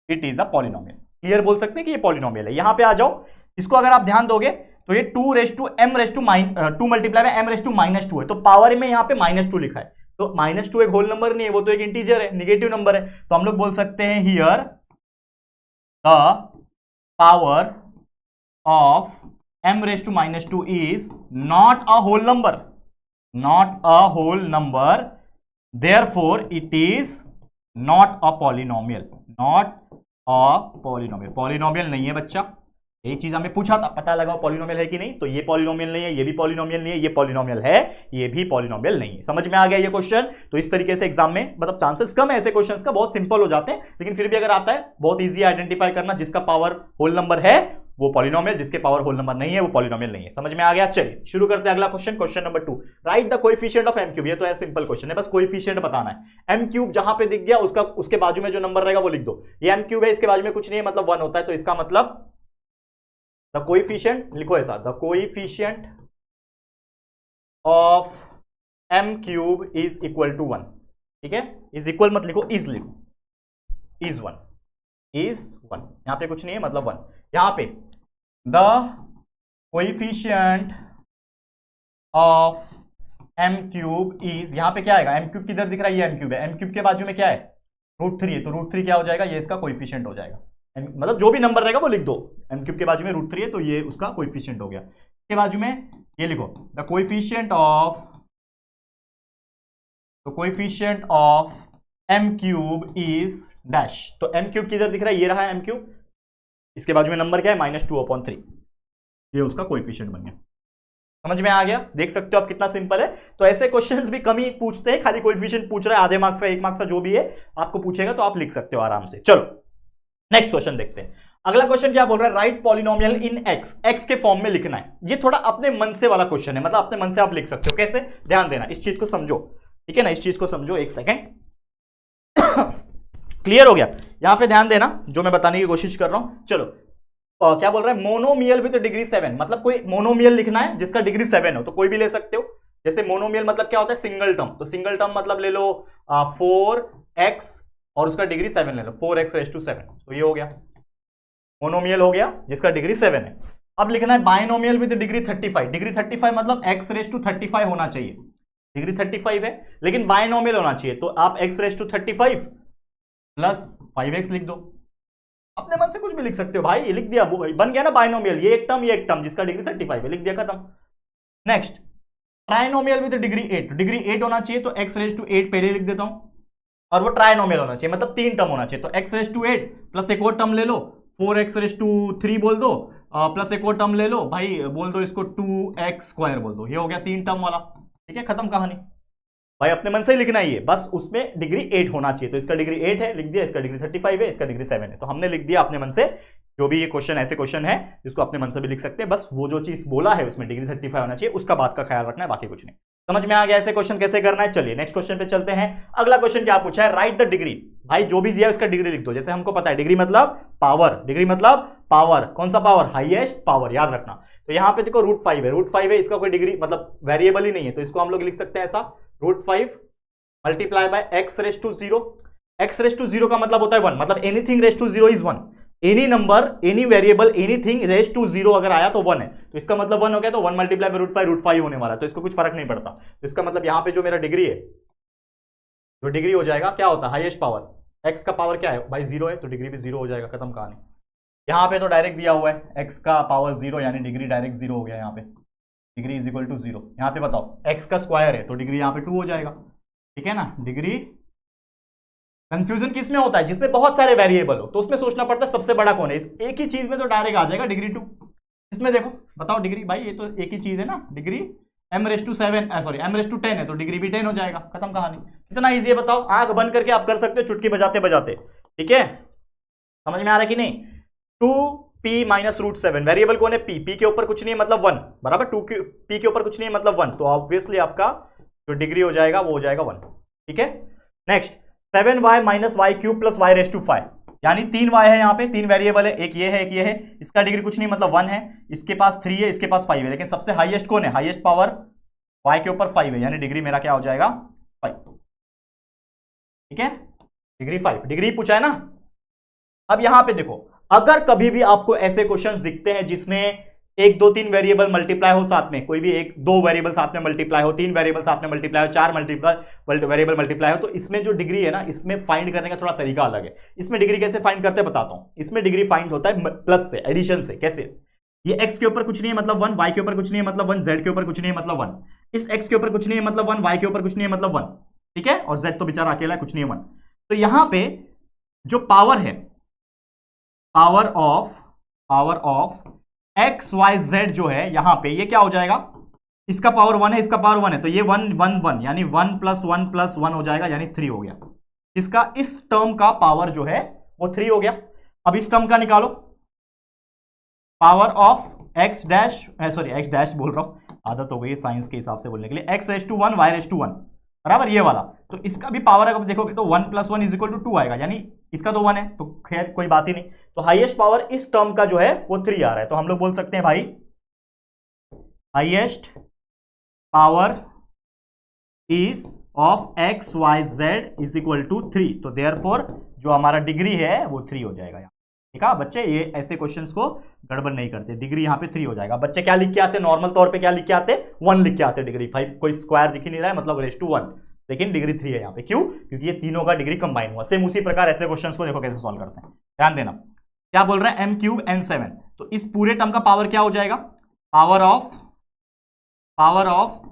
it is a polynomial. Clear बोल सकते हैं कि ये पॉलिनोमियल है। यहां पे आ जाओ, इसको अगर आप ध्यान दोगे तो ये 2 × m2 मल्टीप्लाई में m⁻² है, तो पावर में यहां पे -2 लिखा है, तो -2 एक होल नंबर नहीं है, वो तो एक इंटीजर है, निगेटिव नंबर है। तो हम लोग बोल सकते हैं here the power of m⁻² is not a whole number, not a whole number, therefore it is not a polynomial, not a polynomial। Polynomial नहीं है बच्चा, यही चीज हमें पूछा था, पता लगाओ पॉलिनोमियल है कि नहीं, तो ये पॉलिनोमियल नहीं है, ये भी पॉलिनोमियल नहीं है, ये पॉलिनोमियल है, ये भी पॉलिनोमियल नहीं है। समझ में आ गया ये क्वेश्चन। तो इस तरीके से एग्जाम में मतलब चांसेस कम है ऐसे क्वेश्चंस का, बहुत सिंपल हो जाते हैं, लेकिन फिर भी अगर आता है बहुत ईजी आइडेंटिफाई करना, जिसका पावर होल नंबर है वो पॉलिनोमियल, जिसके पावर होल नंबर नहीं है वो पॉलिनोमियल नहीं है। समझ में आ गया। चलिए शुरू करते हैं अगला question, question number 2, right the coefficient of m³। ये तो है सिंपल क्वेश्चन है, बस कोएफिशिएंट बताना है। m³ जहां पे दिख गया उसका, उसके बाजू में जो नंबर रहेगा वो लिख दो। ये m³ है, इसके बाजू में कुछ नहीं है, मतलब 1 होता है, तो इसका मतलब द कोएफिशिएंट, लिखो ऐसा, the coefficient of m³ is equal to 1। ठीक है, इज इक्वल मत लिखो, इज लिखो, इज 1, इज 1, यहां पे कुछ नहीं है, मतलब 1। यहां पे the coefficient of m³ is, यहां पे क्या आएगा, m³ किधर दिख रहा है, ये m³ है, m³ के बाजू में क्या है, √3 है, तो √3 क्या हो जाएगा, ये इसका कोएफिशिएंट हो जाएगा। मतलब जो भी नंबर रहेगा वो लिख दो, m³ के बाजू में √3 है तो ये उसका कोएफिशिएंट हो गया। इसके बाजू में ये लिखो, the coefficient of m³ is dash. तो m³ किधर दिख रहा है, ये रहा है m³, इसके बाजू में नंबर क्या है, -2/3, ये उसका कोएफिशिएंट बन गया। समझ में आ गया, देख सकते हो आप कितना सिंपल है। तो ऐसे क्वेश्चंस भी कम ही पूछते हैं, खाली कोएफिशिएंट पूछ रहा है, आधे मार्क्स का, 1 मार्क्स का जो भी है आपको पूछेगा तो आप लिख सकते हो आराम से। चलो नेक्स्ट क्वेश्चन देखते हैं। अगला क्वेश्चन क्या बोल रहा है, राइट पॉलिनोमियल इन x के फॉर्म में लिखना है। ये थोड़ा अपने मन से वाला क्वेश्चन है, मतलब अपने मन से आप लिख सकते हो, कैसे, ध्यान देना इस चीज को समझो, ठीक है ना, इस चीज को समझो, एक सेकेंड क्लियर हो गया। यहां पे ध्यान देना जो मैं बताने की कोशिश कर रहा हूं। चलो क्या बोल रहा है, मोनोमियल विद डिग्री 7, मतलब कोई मोनोमियल लिखना है जिसका डिग्री 7 हो, तो कोई भी ले सकते हो। जैसे मोनोमियल मतलब क्या होता है, सिंगल टर्म, तो सिंगल टर्म मतलब ले लो 4x और उसका डिग्री 7 ले लो, 4x⁻7, तो ये हो गया मोनोमियल हो गया जिसका डिग्री 7 है। अब लिखना है बाइनोमियल विद डिग्री 35, डिग्री 35 मतलब x⁻35 होना चाहिए, डिग्री 35 है लेकिन बाइनोमियल होना चाहिए, तो आप x⁻35 प्लस 5x लिख दो। अपने मन से कुछ भी लिख सकते हो भाई, ये लिख दिया, बन गया ना बाइनोमियल, ये एक टर्म जिसका डिग्री 35 है, लिख दिया, खत्म। Next trinomial with degree 8, degree 8 होना चाहिए, तो x⁻8 पहले लिख देता हूं, और वो ट्राइनोमियल होना चाहिए, मतलब 3 टर्म होना चाहिए, तो x⁻8 प्लस एक और टर्म ले लो 4x⁻³ बोल दो, प्लस एक और टर्म ले लो भाई, बोल दो इसको 2x² बोल दो, ये हो गया 3 टर्म वाला। ठीक है, खत्म कहानी भाई, अपने मन से ही लिखना ही है, बस उसमें डिग्री 8 होना चाहिए। तो इसका डिग्री 8 है, लिख दिया, इसका डिग्री 35 है, इसका डिग्री 7 है, तो हमने लिख दिया अपने मन से। जो भी ये क्वेश्चन ऐसे क्वेश्चन है जिसको अपने मन से भी लिख सकते हैं, बस वो जो चीज बोला है उसमें डिग्री 35 होना चाहिए, उसका बात का ख्याल रखना है, बाकी कुछ नहीं। समझ में आ गया ऐसे क्वेश्चन कैसे करना है? चलिए नेक्स्ट क्वेश्चन पे चलते हैं। अगला क्वेश्चन क्या पूछा है? Right the degree. भाई जो भी दिया है उसका डिग्री लिख दो। जैसे हमको पता है डिग्री मतलब पावर, डिग्री मतलब पावर, कौन सा पावर? हाईएस्ट पावर, याद रखना। तो यहां पे देखो √5 है, √5 है, इसका कोई डिग्री मतलब वेरिएबल ही नहीं है, तो इसको हम लोग लिख सकते हैं ऐसा, √5 मल्टीप्लाई बाय x⁻0। x⁻0 का मतलब होता है 1, मतलब anything raise to 0 is 1। Any number, any variable, anything raise to 0 अगर आया तो 1 है, तो इसका मतलब 1 हो गया, तो 1 मल्टीप्लाई बाय √5 होने वाला है, तो इसको कुछ फर्क नहीं पड़ता। तो इसका मतलब यहां पे जो मेरा डिग्री है, जो डिग्री हो जाएगा क्या होता है? Highest power. x का पावर क्या है भाई? 0 है, तो डिग्री भी 0 हो जाएगा, खत्म कहानी। यहां पे तो डायरेक्ट दिया हुआ है x का पावर 0, यानी डिग्री डायरेक्ट 0 हो गया। यहाँ पे डिग्री इज इक्वल टू 0। यहाँ पे बताओ x का स्क्वायर है, तो डिग्री यहाँ पे 2 हो जाएगा। ठीक है ना? डिग्री, कंफ्यूजन किस में होता है? जिसमें बहुत सारे वेरिएबल हो, तो उसमें सोचना पड़ता है सबसे बड़ा कौन है। एक ही चीज में तो डायरेक्ट आ जाएगा डिग्री 2। इसमें देखो, बताओ डिग्री, भाई ये तो एक ही चीज है ना, डिग्री m⁻10 है, तो डिग्री भी 10 हो जाएगा, खत्म कहानी। कितना इजी है बताओ, आंख बंद करके आप कर सकते हो चुटकी बजाते बजाते। ठीक है, समझ में आ रहा है कि नहीं? 2p-√7 वेरिएबल कौन है? p के ऊपर कुछ नहीं है मतलब 1, बराबर। p के ऊपर कुछ नहीं है मतलब 1, तो ऑब्वियसली आपका जो डिग्री हो जाएगा वो हो जाएगा 1। ठीक है, नेक्स्ट 7y - y³ + y⁻5, यानी 3y है, यहाँ पे 3 वेरिएबल है, एक ये है एक ये है, इसका डिग्री कुछ नहीं मतलब 1 है, इसके पास 3 है, इसके पास 5 है, लेकिन सबसे हाईएस्ट कौन है? हाईएस्ट पावर y के ऊपर 5 है, यानी डिग्री मेरा क्या हो जाएगा? 5। ठीक है, डिग्री 5, डिग्री पूछा है ना। अब यहां पे देखो, अगर कभी भी आपको ऐसे क्वेश्चंस दिखते हैं जिसमें 1 2 3 वेरिएबल मल्टीप्लाई हो साथ में, कोई भी 1 2 वेरिएबल साथ में मल्टीप्लाई हो, 3 वेरिएबल साथ में मल्टीप्लाई हो, 4 वेरिएबल मल्टीप्लाई हो, तो इसमें जो डिग्री है ना, इसमें फाइंड करने का थोड़ा तरीका अलग है। इसमें डिग्री कैसे फाइंड करते हैं बताता हूं। इसमें डिग्री फाइंड होता है प्लस से, एडिशन से। कैसे? ये x के ऊपर कुछ नहीं है मतलब 1, y के ऊपर कुछ नहीं है मतलब 1, z के ऊपर कुछ नहीं है मतलब 1, इस x के ऊपर कुछ नहीं है मतलब 1, y के ऊपर कुछ नहीं है मतलब 1। ठीक है, और z तो बेचारा अकेला है, कुछ नहीं है 1। तो यहां पे जो पावर है, power of X Y Z जो है यहां पे, ये क्या हो जाएगा? इसका पावर 1 है, इसका पावर 1 है, तो ये 1 1 1, यानी 1 + 1 + 1 हो जाएगा, यानी 3 हो गया। इसका इस टर्म का पावर जो है वो 3 हो गया। अब इस टर्म का निकालो, पावर ऑफ एक्स डैश बोल रहा हूं, आदत हो गई है साइंस के हिसाब से बोलने के लिए, x⁻1 y⁻1, बराबर ये वाला। तो इसका भी पावर अगर देखोगे तो 1 + 1 = 2 आएगा, यानी इसका तो 1 है, तो खैर कोई बात ही नहीं। तो हाईएस्ट पावर इस टर्म का जो है वो 3 आ रहा है, तो हम लोग बोल सकते हैं भाई highest power is of x y z = 3, तो देयरफॉर जो हमारा डिग्री है वो 3 हो जाएगा यहाँ। ठीक है बच्चे, ये ऐसे क्वेश्चंस को गड़बड़ नहीं करते, डिग्री यहाँ पे 3 हो जाएगा। बच्चे क्या लिख के आते हैं नॉर्मल तौर पे? क्या लिख के आते हैं? 1 लिख के आते हैं। डिग्री 5 कोई स्क्वायर दिख ही नहीं रहा है, मतलब ⁻1, लेकिन डिग्री 3 है यहाँ पे। क्यों? क्योंकि ये तीनों का डिग्री कंबाइन हुआ। सेम उसी प्रकार ऐसे क्वेश्चंस को देखो कैसे सॉल्व करते हैं, ध्यान देना। क्या बोल रहा है? m³ n7, तो इस पूरे टर्म का पावर क्या हो जाएगा? पावर ऑफ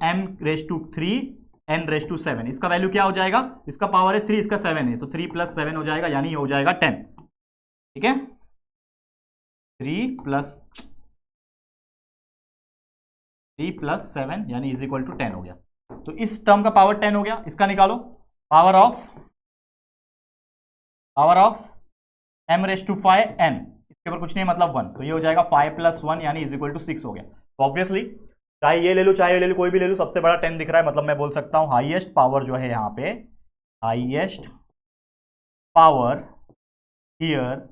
m⁻3 n⁻7, इसका वैल्यू क्या हो जाएगा? इसका पावर है 3, इसका 7 है, तो 3 + 7 हो जाएगा, यानी ये हो जाएगा 10। ठीक है, 3 + 7 यानी = 10 हो गया। तो इस टर्म का पावर 10 हो गया, इसका निकालो, पावर ऑफ m⁻5 n, इसके ऊपर कुछ नहीं मतलब 1, तो ये हो जाएगा 5 + 1 यानी = 6 हो गया। तो ऑब्वियसली चाहे ये ले लो चाहे ये ले लो, कोई भी ले लो, सबसे बड़ा 10 दिख रहा है, मतलब मैं बोल सकता हूं हाईएस्ट पावर जो है यहाँ पे, हाईएस्ट पावर हियर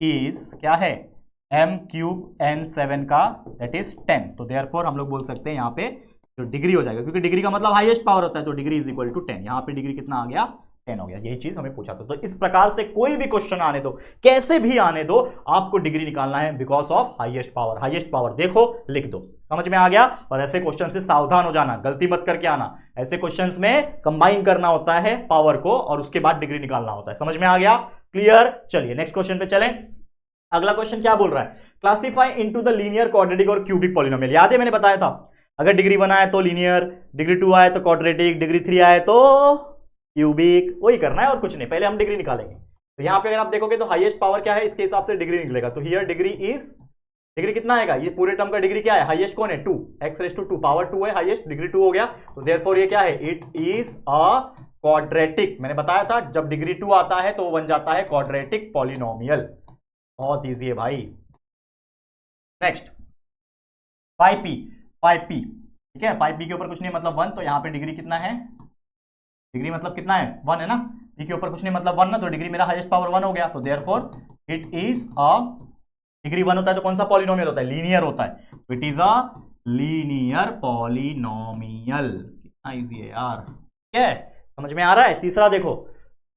इज क्या है? m³ n7 का, दैट इज 10। तो देयरफॉर हम लोग बोल सकते हैं यहाँ पे जो डिग्री हो जाएगा, क्योंकि डिग्री का मतलब हाईएस्ट पावर होता है, तो डिग्री = 10। यहाँ पे डिग्री कितना आ गया? 10 हो गया। यही चीज हमें पूछा था। तो इस प्रकार से कोई भी क्वेश्चन आने दो, कैसे भी आने दो, आपको डिग्री निकालना है because of highest power. Highest power देखो, लिख दो, समझ में आ गया। और ऐसे क्वेश्चन से सावधान हो जाना, गलती मत करके आना। ऐसे क्वेश्चंस में कंबाइन करना होता है पावर को, और उसके बाद डिग्री निकालना होता है। समझ में आ गया? क्लियर? चलिए नेक्स्ट क्वेश्चन पे चलें। अगला क्वेश्चन क्या बोल रहा है? Classify into the linear, quadratic और क्यूबिक पॉलिनोमियल। याद है मैंने बताया था, अगर डिग्री 1 आए तो लीनियर, डिग्री 2 आए तो क्वाड्रेटिक, डिग्री 3 आए तो क्यूबिक, वही करना है और कुछ नहीं। पहले हम डिग्री निकालेंगे। तो यहाँ पे अगर आप देखोगे तो हाईएस्ट पावर क्या है, इसके हिसाब से डिग्री निकलेगा। तो हियर डिग्री कितना आएगा, ये पूरे टर्म का डिग्री क्या है, हाईएस्ट कौन है 2, x⁻², पावर 2 है हाईएस्ट, डिग्री 2 हो गया। तो देयरफॉर ये क्या है, इट इज अ क्वाड्रेटिक। मैंने बताया था जब डिग्री 2 आता है तो वो बन जाता है क्वाड्रेटिक पॉलिनोमियल। बहुत ईजी है भाई। नेक्स्ट 5p, 5p ठीक है, 5p के ऊपर कुछ नहीं मतलब 1, तो यहाँ पे डिग्री कितना है, डिग्री मतलब कितना है 1 है ना, p के ऊपर कुछ नहीं मतलब 1 ना, तो डिग्री मेरा हाईएस्ट पावर 1 हो गया। तो therefore it is a, degree 1 होता है तो कौन सा पॉलिनोमियल होता है, लीनियर होता है। तो it is a linear polynomial. कितना इजी है यार, ठीक है, समझ में आ रहा है। तीसरा देखो,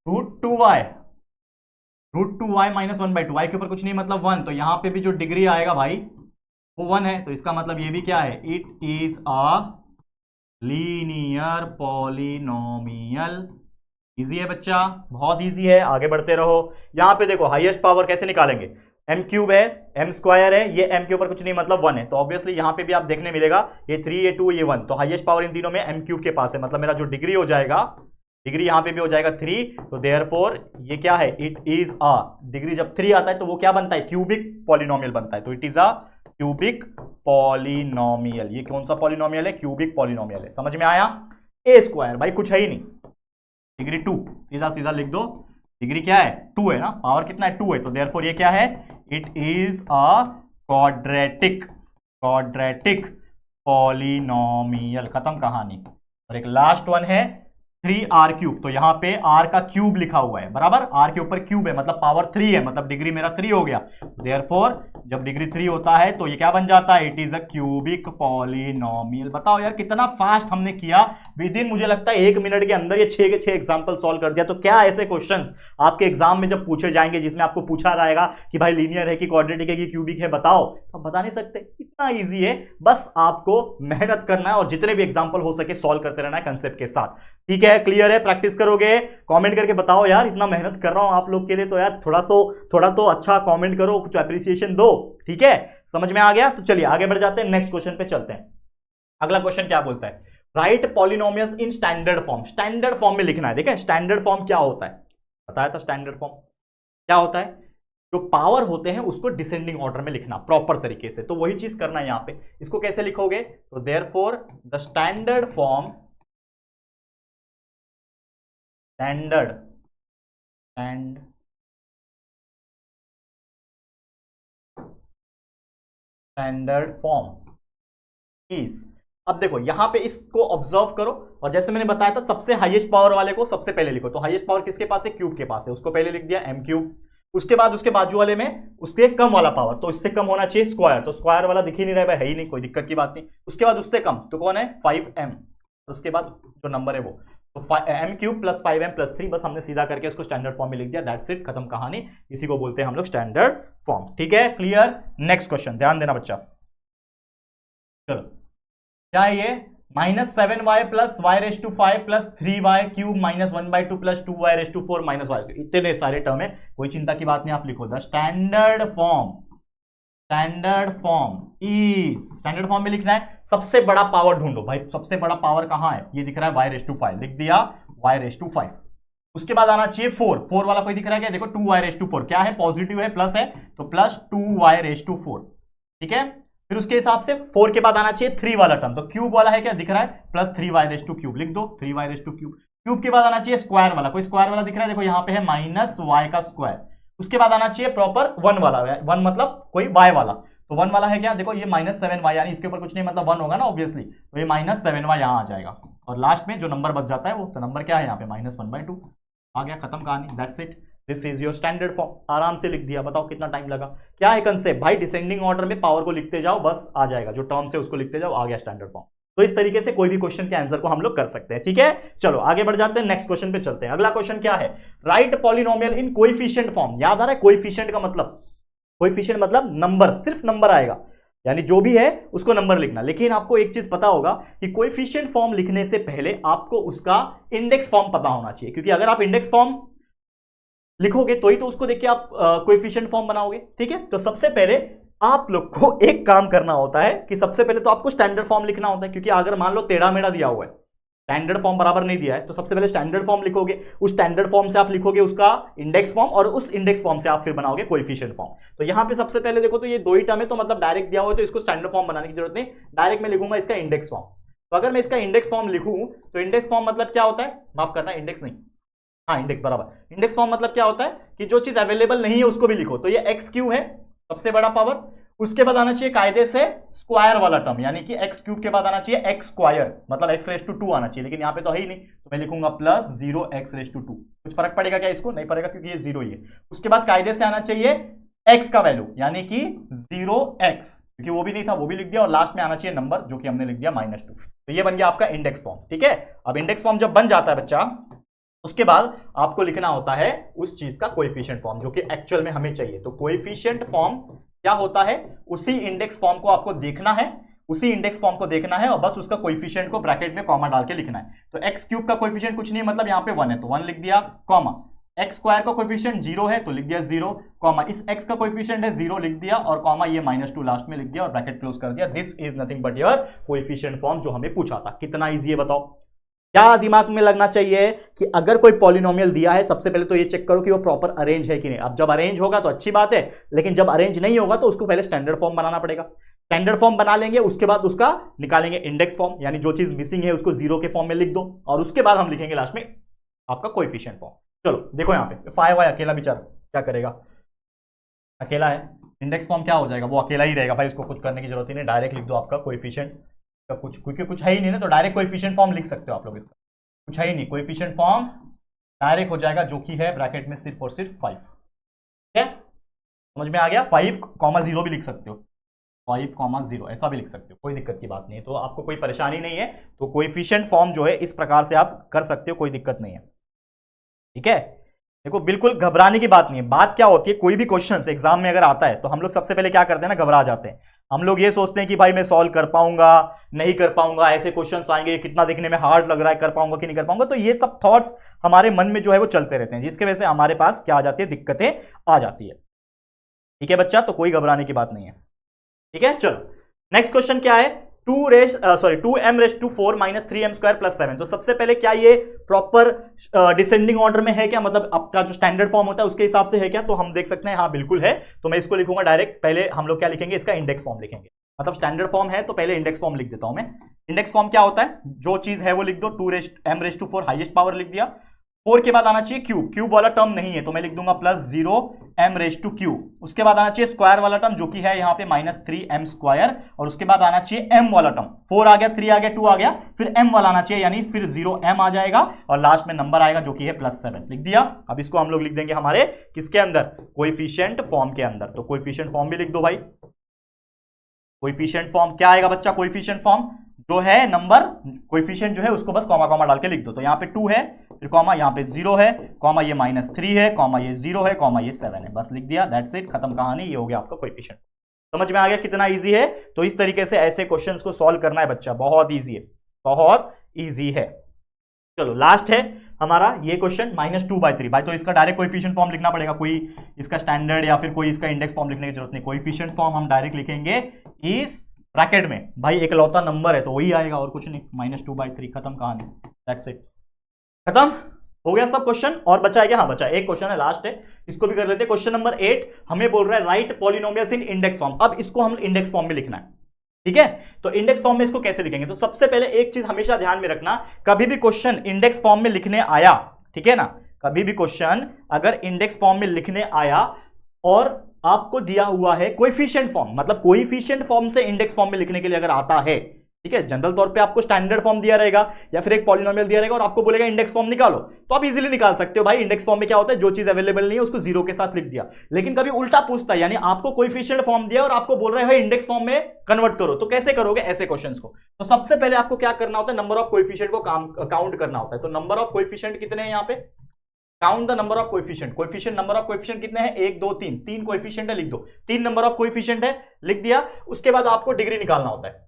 √2y, √2y - 1/2, y के ऊपर कुछ नहीं मतलब 1, तो यहां पे भी जो डिग्री आएगा भाई वो 1 है, तो इसका मतलब ये भी क्या है, it is a linear polynomial. Easy है बच्चा, बहुत इजी है, आगे बढ़ते रहो। यहां पे देखो हाईएस्ट पावर कैसे निकालेंगे, m³ है, m² है, ये m के ऊपर कुछ नहीं मतलब 1 है, तो ऑब्वियसली यहां पे भी आप देखने मिलेगा ये 3, ये 2, ये 1, तो हाईएस्ट पावर इन तीनों में m³ के पास है, मतलब मेरा जो डिग्री हो जाएगा, डिग्री यहां पे भी हो जाएगा 3। तो देयरफॉर ये क्या है, इट इज अ, डिग्री जब 3 आता है तो वो क्या बनता है, क्यूबिक पॉलिनोमियल बनता है। तो it is a cubic polynomial. ये कौन सा पॉलिनोमियल है, क्यूबिक पॉलिनोमियल है। समझ में आया। a² भाई कुछ है ही नहीं, डिग्री 2, सीधा सीधा लिख दो, डिग्री क्या है 2 है ना, पावर कितना है 2 है, तो देयरफॉर ये क्या है, it is a quadratic polynomial. खत्म कहानी। और एक लास्ट वन है 3r³, तो यहां पे r का क्यूब लिखा हुआ है, बराबर, r के ऊपर क्यूब है मतलब पावर 3 है, मतलब डिग्री मेरा 3 हो गया। देयरफॉर जब डिग्री 3 होता है तो ये क्या बन जाता है, it is a cubic polynomial. बताओ यार कितना फास्ट हमने किया, विद इन मुझे लगता है 1 मिनट के अंदर ये 6 के 6 एग्जांपल सॉल्व कर दिया। तो क्या ऐसे क्वेश्चंस आपके एग्जाम में जब पूछे जाएंगे जिसमें आपको पूछा रहेगा कि भाई लीनियर है कि क्वाड्रेटिक है कि क्यूबिक है, बताओ, तो बता नहीं सकते। इतना ईजी है, बस आपको मेहनत करना है और जितने भी एग्जाम्पल हो सके सॉल्व करते रहना है कंसेप्ट के साथ। ठीक है, क्लियर है, प्रैक्टिस करोगे, कमेंट करके बताओ यार, इतना मेहनत कर रहा हूं आप लोग के लिए, तो यार थोड़ा तो अच्छा कमेंट करो, कुछ एप्रिसिएशन दो। ठीक है, समझ में आ गया। तो चलिए आगे बढ़ जाते हैं, नेक्स्ट क्वेश्चन पे चलते हैं। अगला क्वेश्चन क्या बोलता है, right polynomials in standard form. Standard form में लिखना है। देखें स्टैंडर्ड फॉर्म क्या होता है, बताया था स्टैंडर्ड फॉर्म क्या होता है, जो पावर होते हैं उसको डिसेंडिंग ऑर्डर में लिखना प्रॉपर तरीके से। तो वही चीज करना है यहां पे। इसको कैसे लिखोगे, तो therefore the standard form, standard form is, अब देखो यहां पे इसको ऑब्जर्व करो, और जैसे मैंने बताया था सबसे हाईएस्ट पावर वाले को सबसे पहले लिखो। तो हाईएस्ट पावर किसके पास है, क्यूब के पास है, उसको पहले लिख दिया m³। उसके बाद उसके बाजू वाले में उसके कम वाला पावर, तो इससे कम होना चाहिए स्क्वायर, तो स्क्वायर वाला दिख ही नहीं रहा है, ही नहीं, कोई दिक्कत की बात नहीं। उसके बाद उससे कम तो कौन है 5m, उसके बाद जो नंबर है वो, तो m³ + 5m + 3, बस हमने सीधा करके इसको स्टैंडर्ड फॉर्म में लिख दिया, दैट्स इट, खत्म कहानी। इसी को बोलते हैं हम लोग स्टैंडर्ड फॉर्म। ठीक है, क्लियर। नेक्स्ट क्वेश्चन ध्यान देना बच्चा, चलो क्या है ये, -7y + y⁵ + 3y³ - 1/2 + 2y⁴ - y। इतने सारे टर्म है, कोई चिंता की बात नहीं, आप लिखो the standard form is, standard form में लिखना है। सबसे बड़ा पावर ढूंढो भाई, सबसे बड़ा पावर कहां है, ये दिख रहा है y⁵, लिख दिया y⁵। उसके बाद आना चाहिए 4 वाला, कोई दिख रहा है क्या, देखो 2y⁵, क्या है, पॉजिटिव है, प्लस है, तो +2y⁴। ठीक है, फिर उसके हिसाब से 4 के बाद आना चाहिए 3 वाला टर्म, तो क्यूब वाला है क्या दिख रहा है, +3y⁵, लिख दो 3y⁵। क्यूब के बाद आना चाहिए स्क्वायर वाला, कोई स्क्वायर वाला दिख रहा है, देखो यहाँ पे है -y²। उसके बाद आना चाहिए प्रॉपर 1 वाला, 1 मतलब कोई y वाला, तो 1 वाला है क्या, देखो ये -7y, यानी इसके ऊपर कुछ नहीं मतलब 1 होगा ना ऑब्वियसली, तो ये -7y यहाँ आ जाएगा। और लास्ट में जो नंबर बच जाता है वो, तो नंबर क्या है यहाँ पे -1/2 आ गया, खत्म कहानी, that's it, this is your standard form. आराम से लिख दिया, बताओ कितना टाइम लगा। क्या है कंसेप्ट भाई, डिसेंडिंग ऑर्डर में पावर को लिखते जाओ, बस आ जाएगा, जो टर्म्स है उसको लिखते जाओ, आ गया स्टैंडर्ड फॉर्म। तो इस तरीके से कोई भी क्वेश्चन के आंसर को हम लोग कर सकते हैं। ठीक है, चलो आगे बढ़ जाते हैं, नेक्स्ट क्वेश्चन पे चलते हैं। अगला क्वेश्चन क्या है, राइट पॉलिनोमियल इन कोएफिशिएंट फॉर्म। याद आ रहा है कोएफिशिएंट का मतलब, कोएफिशिएंट मतलब नंबर, सिर्फ नंबर आएगा, यानी जो भी है उसको नंबर लिखना। लेकिन आपको एक चीज पता होगा कि कोएफिशिएंट फॉर्म लिखने से पहले आपको उसका इंडेक्स फॉर्म पता होना चाहिए, क्योंकि अगर आप इंडेक्स फॉर्म लिखोगे तो ही तो उसको देख के आप कोएफिशिएंट फॉर्म बनाओगे। ठीक है, तो सबसे पहले आप लोग को एक काम करना होता है कि सबसे पहले तो आपको स्टैंडर्ड फॉर्म लिखना होता है, क्योंकि अगर मान लो टेढ़ा मेढ़ा दिया हुआ है स्टैंडर्ड फॉर्म बराबर नहीं दिया है, तो सबसे पहले स्टैंडर्ड फॉर्म लिखोगे, उस स्टैंडर्ड फॉर्म से आप लिखोगे उसका इंडेक्स फॉर्म, और उस इंडेक्स फॉर्म से आप फिर बनाओगे कोएफिशिएंट फॉर्म। तो यहाँ पे सबसे पहले देखो तो ये दो ही टर्म है, तो मतलब डायरेक्ट दिया हुआ है तो इसको स्टैंडर्ड फॉर्म बनाने की जरूरत नहीं, डायरेक्ट मैं लिखूंगा इसका इंडेक्स फॉर्म। तो अगर मैं इसका इंडेक्स फॉर्म लिखूं तो इंडेक्स फॉर्म मतलब क्या होता है, माफ करना इंडेक्स नहीं, हाँ इंडेक्स बराबर, इंडेक्स फॉर्म मतलब क्या होता है कि जो चीज अवेलेबल नहीं है उसको भी लिखो। तो ये एक्स क्यू है सबसे बड़ा पावर, उसके बाद आना चाहिए कायदे से स्क्वायर वाला टर्म, यानी कि एक्स क्यूब के बाद आना चाहिए एक्स स्क्वायर, मतलब एक्स रेस टू 2 आना चाहिए, लेकिन यहाँ पे तो है ही नहीं, तो मैं लिखूंगा प्लस 0 एक्स रेस टू 2। कुछ फर्क पड़ेगा क्या इसको, नहीं पड़ेगा क्योंकि ये 0 ही है। उसके बाद कायदे से आना चाहिए एक्स का वैल्यू, यानी कि 0x, क्योंकि वो भी नहीं था वो भी लिख दिया, और लास्ट में आना चाहिए नंबर जो कि हमने लिख दिया -2। तो ये बन गया आपका इंडेक्स फॉर्म, ठीक है। अब इंडेक्स फॉर्म जब बन जाता है बच्चा, उसके बाद आपको लिखना होता है उस चीज का कोएफिशिएंट फॉर्म जो कि एक्चुअल में हमें चाहिए। तो कोएफिशिएंट फॉर्म क्या होता है, उसी इंडेक्स फॉर्म को आपको देखना है, उसी इंडेक्स फॉर्म को देखना है और बस उसका कोएफिशिएंट को ब्रैकेट में कॉमा डाल के लिखना है। तो एक्स क्यूब का कोएफिशिएंट कुछ नहीं है, मतलब यहाँ पे 1 है तो 1 लिख दिया, कॉमा एक्स स्क्वायर का कोएफिशिएंट 0 है तो लिख दिया 0, कॉमा इस एक्स का कोएफिशिएंट है 0 लिख दिया, और कॉमा ये -2 लास्ट में लिख दिया और ब्रैकेट क्लोज कर दिया। This is nothing but your coefficient form जो हमें पूछा था। कितना इजी है बताओ। क्या दिमाग में लगना चाहिए कि अगर कोई पॉलिनोमियल दिया है, सबसे पहले तो ये चेक करो कि वो प्रॉपर अरेंज है कि नहीं। अब जब अरेंज होगा तो अच्छी बात है, लेकिन जब अरेंज नहीं होगा तो उसको पहले स्टैंडर्ड फॉर्म बनाना पड़ेगा। स्टैंडर्ड फॉर्म बना लेंगे, उसके बाद उसका निकालेंगे इंडेक्स फॉर्म, यानी जो चीज मिसिंग है उसको 0 के फॉर्म में लिख दो, और उसके बाद हम लिखेंगे लास्ट में आपका कोएफिशिएंट फॉर्म। चलो देखो यहाँ पे 5y अकेला बेचारा क्या करेगा, अकेला है, इंडेक्स फॉर्म क्या हो जाएगा, वो अकेला ही रहेगा भाई, उसको कुछ करने की जरूरत ही नहीं, डायरेक्ट लिख दो आपका कोएफिशिएंट का कुछ, क्योंकि कुछ है ही नहीं ना, तो डायरेक्ट कोएफिशिएंट फॉर्म लिख सकते हो आप लोग, इसका कुछ है ही नहीं, कोएफिशिएंट फॉर्म डायरेक्ट हो जाएगा जो कि है ब्रैकेट में सिर्फ और सिर्फ 5। ठीक है, समझ में आ गया। 5,0 भी लिख सकते हो, 5,0 ऐसा भी लिख सकते हो, कोई दिक्कत की बात नहीं है, तो आपको कोई परेशानी नहीं है। तो कोएफिशिएंट फॉर्म जो है इस प्रकार से आप कर सकते हो, कोई दिक्कत नहीं है। ठीक है, देखो बिल्कुल घबराने की बात नहीं है। बात क्या होती है, कोई भी क्वेश्चन एग्जाम में अगर आता है तो हम लोग सबसे पहले क्या करते हैं ना, घबरा जाते हैं। हम लोग ये सोचते हैं कि भाई मैं सॉल्व कर पाऊंगा नहीं कर पाऊंगा, ऐसे क्वेश्चंस आएंगे, कितना देखने में हार्ड लग रहा है, कर पाऊंगा कि नहीं कर पाऊंगा। तो ये सब थॉट्स हमारे मन में जो है वो चलते रहते हैं, जिसकी वजह से हमारे पास क्या आ जाती है, दिक्कतें आ जाती है। ठीक है बच्चा, तो कोई घबराने की बात नहीं है। ठीक है, चलो नेक्स्ट क्वेश्चन क्या है, 2m⁴ - 3m² + 7। तो सबसे पहले क्या ये प्रॉपर डिसेंडिंग ऑर्डर में है क्या, मतलब आपका जो स्टैंडर्ड फॉर्म होता है उसके हिसाब से है क्या, तो हम देख सकते हैं हाँ बिल्कुल है। तो मैं इसको लिखूंगा डायरेक्ट, पहले हम लोग क्या लिखेंगे, इसका इंडेक्स फॉर्म लिखेंगे, मतलब स्टैंडर्ड फॉर्म है तो पहले इंडेक्स फॉर्म लिख देता हूं मैं। इंडेक्स फॉर्म क्या होता है, जो चीज है वो लिख दो, 2m⁴ हाईएस्ट पावर लिख दिया, 4 के बाद आना चाहिए क्यूब, क्यूब वाला टर्म नहीं है तो मैं लिख दूंगा +0m⁴, उसके बाद आना चाहिए स्क्वायर वाला टर्म जो कि है यहाँ पे -3m², और उसके बाद आना चाहिए m वाला टर्म, 4 आ गया, 3 आ गया, 2 आ गया, फिर m वाला आना चाहिए, यानी फिर 0m आ जाएगा, और लास्ट में नंबर आएगा जो कि है +7 लिख दिया। अब इसको हम लोग लिख देंगे हमारे किसके अंदर, कोएफिशिएंट फॉर्म के अंदर। तो कोएफिशिएंट फॉर्म भी लिख दो भाई। कोएफिशिएंट फॉर्म क्या आएगा बच्चा, कोएफिशिएंट फॉर्म जो है नंबर, कोएफिशिएंट जो है उसको बस कॉमा कॉमा डाल के लिख दो। तो यहाँ पे 2 है, फिर कॉमा यहाँ पे 0 है, कॉमा ये -3 है, कॉमा ये 0 है, कॉमा ये 7 है, बस लिख दिया, दैट्स इट, खत्म कहानी। ये हो गया आपका कोएफिशिएंट। समझ में आ गया कितना इजी है। तो इस तरीके से ऐसे क्वेश्चंस को सॉल्व करना है बच्चा, बहुत इजी है, बहुत इजी है। चलो लास्ट है हमारा ये क्वेश्चन, -2/3 भाई, तो इसका डायरेक्ट कोएफिशिएंट फॉर्म लिखना पड़ेगा, कोई इसका स्टैंडर्ड या फिर कोई इसका इंडेक्स फॉर्म लिखने की जरूरत नहीं। कोएफिशिएंट फॉर्म हम डायरेक्ट लिखेंगे इस ब्रैकेट में, भाई इकलौता नंबर है तो वही आएगा और कुछ नहीं, -2/3, खत्म कहानी, दैट्स इट, खत्म हो गया सब क्वेश्चन। और बचा है क्या, हाँ बचा एक क्वेश्चन है, लास्ट है, इसको भी कर लेते हैं। क्वेश्चन नंबर 8 हमें बोल रहा है राइट पॉलिनोमियल्स इन इंडेक्स फॉर्म। अब इसको हम इंडेक्स फॉर्म में लिखना है, ठीक है। तो इंडेक्स फॉर्म में इसको कैसे लिखेंगे, तो सबसे पहले एक चीज हमेशा ध्यान में रखना, कभी भी क्वेश्चन इंडेक्स फॉर्म में लिखने आया, ठीक है ना, कभी भी क्वेश्चन अगर इंडेक्स फॉर्म में लिखने आया और आपको दिया हुआ है कोएफिशिएंट फॉर्म, मतलब कोएफिशिएंट फॉर्म से इंडेक्स फॉर्म में लिखने के लिए अगर आता है, ठीक है, जनरल तौर पे आपको स्टैंडर्ड फॉर्म दिया रहेगा या फिर एक पॉलिनोमियल दिया रहेगा और आपको बोलेगा इंडेक्स फॉर्म निकालो, तो आप इजीली निकाल सकते हो भाई। इंडेक्स फॉर्म में क्या होता है, जो चीज अवेलेबल नहीं है उसको 0 के साथ लिख दिया। लेकिन कभी उल्टा पूछता है, यानी आपको कोएफिशिएंट फॉर्म दिया और आपको बोल रहे हैं इंडेक्स फॉर्म में कन्वर्ट करो, तो कैसे करोगे ऐसे क्वेश्चंस को। तो सबसे पहले आपको क्या करना होता है, नंबर ऑफ कोएफिशिएंट को काउंट करना होता है। तो नंबर ऑफ कोएफिशिएंट कितने हैं यहाँ पे, count the number of coefficient. Coefficient, number of coefficient कितने हैं, 1 2 3, 3 कोएफिशिएंट है, लिख दो, 3 नंबर ऑफ कोएफिशिएंट है, लिख दिया। उसके बाद आपको डिग्री निकालना होता है।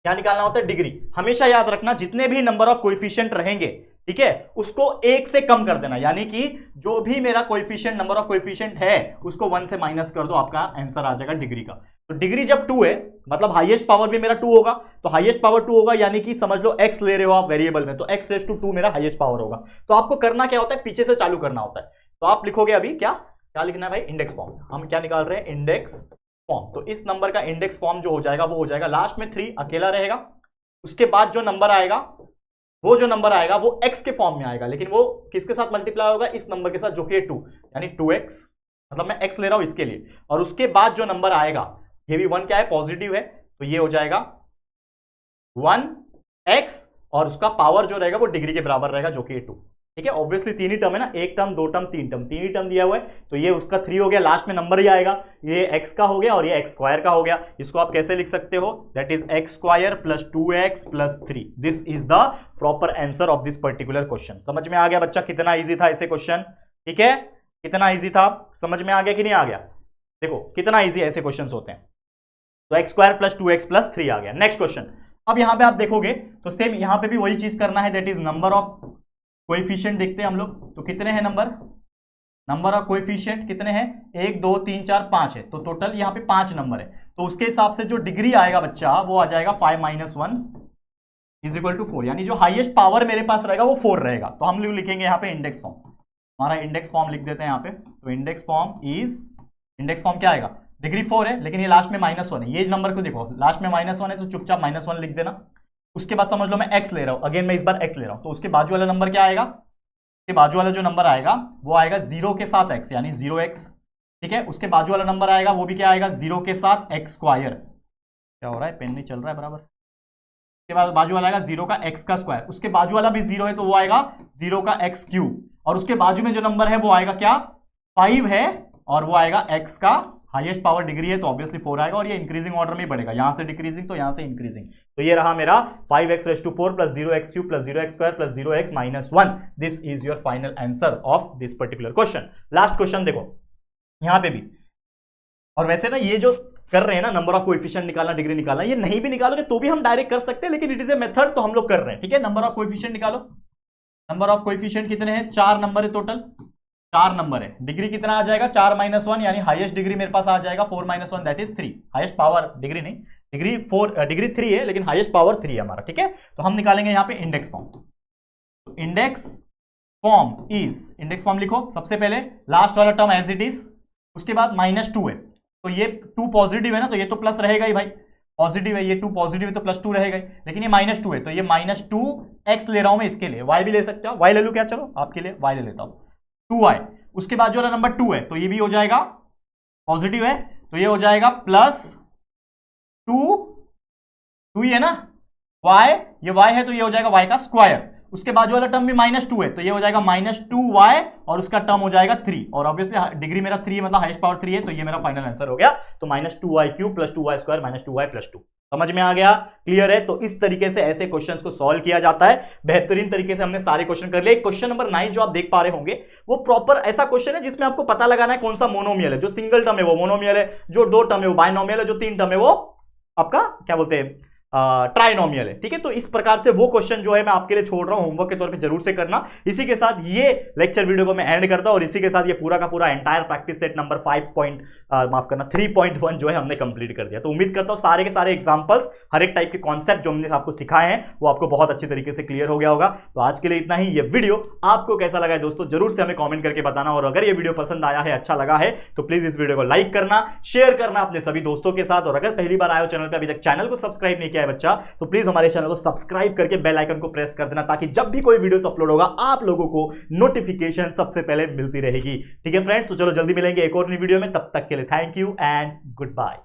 क्या निकालना होता है, डिग्री। हमेशा याद रखना जितने भी नंबर ऑफ कोएफिशिएंट रहेंगे, ठीक है, उसको 1 से कम कर देना, यानी कि जो भी मेरा कोएफिशिएंट, नंबर ऑफ कोएफिशिएंट है उसको 1 से माइनस कर दो, आपका आंसर आ जाएगा डिग्री का। तो डिग्री जब 2 है मतलब हाईएस्ट पावर भी मेरा 2 होगा, तो हाईएस्ट पावर 2 होगा यानी कि समझ लो x ले रहे हो आप वेरिएबल में, तो x रेज टू 2 मेरा हाईएस्ट पावर होगा। तो आपको करना क्या होता है, पीछे से चालू करना होता है। तो आप लिखोगे अभी क्या क्या लिखना है भाई, इंडेक्स फॉर्म। हम क्या निकाल रहे हैं, इंडेक्स फॉर्म। तो इस नंबर का इंडेक्स फॉर्म जो हो जाएगा वो हो जाएगा लास्ट में 3 अकेला रहेगा, उसके बाद जो नंबर आएगा वो वो x के फॉर्म में आएगा, लेकिन वो किसके साथ मल्टीप्लाई होगा, इस नंबर के साथ जो कि है 2, यानी 2x, मतलब मैं x ले रहा हूं इसके लिए। और उसके बाद जो नंबर आएगा ये भी 1 क्या है, पॉजिटिव है, तो ये हो जाएगा 1x और उसका पावर जो रहेगा वो डिग्री के बराबर रहेगा जो कि 2। ठीक है, ऑब्वियसली 3 ही टर्म है ना, 1 टर्म 2 टर्म 3 टर्म, 3 ही टर्म दिया हुआ है, तो ये उसका 3 हो गया, लास्ट में नंबर ही आएगा, ये x का हो गया और ये x स्क्वायर का हो गया। इसको आप कैसे लिख सकते हो, that is x square plus 2x plus 3। This is the proper answer of this particular question. समझ में आ गया बच्चा कितना ईजी था ऐसे क्वेश्चन, ठीक है, कितना ईजी था, समझ में आ गया कि नहीं आ गया। देखो कितना ईजी ऐसे क्वेश्चन होते हैं। तो x square plus 2x plus 3 आ गया। नेक्स्ट क्वेश्चन, अब यहां पे आप देखोगे तो सेम यहां पे भी वही चीज करना है, that is number of coefficient देखते हैं हम लोग। तो कितने हैं नंबर ऑफ कोएफिशिएंट कितने हैं, 1 2 3 4 5 है, तो टोटल यहाँ पे 5 नंबर है। तो उसके हिसाब से जो डिग्री आएगा बच्चा वो आ जाएगा 5 - 1 = 4, यानी जो हाईएस्ट पावर मेरे पास रहेगा वो 4 रहेगा। तो हम लोग लिखेंगे यहाँ पे इंडेक्स फॉर्म, हमारा इंडेक्स फॉर्म लिख देते हैं यहाँ पे। तो इंडेक्स फॉर्म क्या आएगा, डिग्री 4 है लेकिन ये लास्ट में -1 है, ये नंबर को देखो लास्ट में -1 है तो चुपचाप -1 लिख देना। उसके बाद समझ लो मैं x ले रहा हूं, अगेन मैं इस बार x ले रहा हूं, तो उसके बाजू वाला नंबर क्या आएगा, उसके बाजू वाला जो नंबर आएगा वो आएगा 0 के साथ x, यानी 0x। ठीक है, उसके बाजू वाला नंबर आएगा वो भी क्या आएगा, 0 के साथ x स्क्वायर। क्या हो रहा है, पेन नहीं चल रहा है बराबर। उसके बाद बाजू वाला आएगा 0 का x का स्क्वायर, उसके बाजू वाला भी 0 है तो वो आएगा 0 का x क्यूब, और उसके बाजू में जो नंबर है वो आएगा क्या, 5 है, और वो आएगा x का हाईएस्ट पावर डिग्री है तो ऑब्वियसली 4 आएगा, और ये इंक्रीजिंग ऑर्डर में बढ़ेगा, यहां से डिक्रीजिंग तो यहां से इंक्रीजिंग। तो ये रहा मेरा 5x⁴ plus 0x³ plus 0x² plus 0x - 1। This is your final answer of this particular question. Last question देखो यहां पे भी, और वैसे ना ये जो कर रहे हैं ना नंबर ऑफ कोएफिशिएंट निकालना, डिग्री निकालना, ये नहीं भी निकालोगे तो भी हम डायरेक्ट कर सकते हैं, लेकिन इट इज ए मेथड, तो हम लोग कर रहे हैं। ठीक है, नंबर ऑफ कोएफिशिएंट निकालो। नंबर ऑफ कोएफिशिएंट कितने हैं, 4 नंबर है, टोटल 4 नंबर है। डिग्री कितना आ जाएगा, 4 - 1, यानी हाईएस्ट डिग्री मेरे पास आ जाएगा 4 - 1 that is 3। Highest power degree नहीं, डिग्री 3 है लेकिन हाईएस्ट पावर 3 है हमारा। ठीक है, तो हम निकालेंगे यहाँ पे इंडेक्स फॉर्म। इंडेक्स फॉर्म लिखो सबसे पहले, लास्ट वाला टर्म एज इट इज, उसके बाद -2 है, तो ये 2 पॉजिटिव है ना, तो ये तो प्लस रहेगा ही भाई, पॉजिटिव है, ये 2 पॉजिटिव है तो +2 रहेगा ही, लेकिन ये -2 है तो ये -2x ले रहा हूं मैं, इसके लिए y भी ले सकते हो, y ले लूं क्या, चलो आपके लिए y ले लेता हूं, 2y। उसके बाद जो वाला नंबर 2 है तो ये भी हो जाएगा पॉजिटिव है, तो ये हो जाएगा +2 ही है ना, y, ये y है तो ये हो जाएगा y का स्क्वायर। उसके बाद वाला टर्म भी -2 है तो ये हो जाएगा -2y, और उसका टर्म हो जाएगा 3, और ऑब्वियसली डिग्री मेरा 3 है मतलब हाईएस्ट पावर 3 है, तो ये मेरा फाइनल आंसर हो गया। तो -2y³ प्लस 2y² -2y + 2। समझ में आ गया, क्लियर है। तो इस तरीके से ऐसे क्वेश्चंस को सॉल्व किया जाता है, बेहतरीन तरीके से हमने सारे क्वेश्चन कर लिए। क्वेश्चन नंबर 9 जो आप देख पा रहे होंगे वो प्रॉपर ऐसा क्वेश्चन है जिसमें आपको पता लगाना है कौन सा मोनोमियल है, जो सिंगल टर्म है वो मोनोमियल है, जो 2 टर्म है वो बायनोमियल है, जो 3 टर्म है वो आपका क्या बोलते हैं ट्राइनोमियल है। ठीक है, तो इस प्रकार से वो क्वेश्चन जो है मैं आपके लिए छोड़ रहा हूं, होमवर्क के तौर पे जरूर से करना। इसी के साथ ये लेक्चर वीडियो को मैं एंड करता हूं, और इसी के साथ ये पूरा का पूरा एंटायर प्रैक्टिस सेट नंबर 3.1 जो है हमने कंप्लीट कर दिया। तो उम्मीद करता हूं सारे के सारे एग्जांपल्स, हर एक टाइप के कॉन्सेप्ट जो हमने आपको सिखाए हैं वो आपको बहुत अच्छी तरीके से क्लियर हो गया होगा। तो आज के लिए इतना ही। ये वीडियो आपको कैसा लगा है दोस्तों जरूर से हमें कॉमेंट करके बताना, और अगर ये वीडियो पसंद आया है, अच्छा लगा है, तो प्लीज इस वीडियो को लाइक करना, शेयर करना अपने सभी दोस्तों के साथ, और अगर पहली बार आए हो चैनल पर, अभी तक चैनल को सब्सक्राइब नहीं किया है बच्चा, तो प्लीज हमारे चैनल को सब्सक्राइब करके बेल आइकन को प्रेस कर देना, ताकि जब भी कोई वीडियोस अपलोड होगा आप लोगों को नोटिफिकेशन सबसे पहले मिलती रहेगी। ठीक है फ्रेंड्स, तो चलो जल्दी मिलेंगे एक और नई वीडियो में, तब तक के लिए thank you and good bye.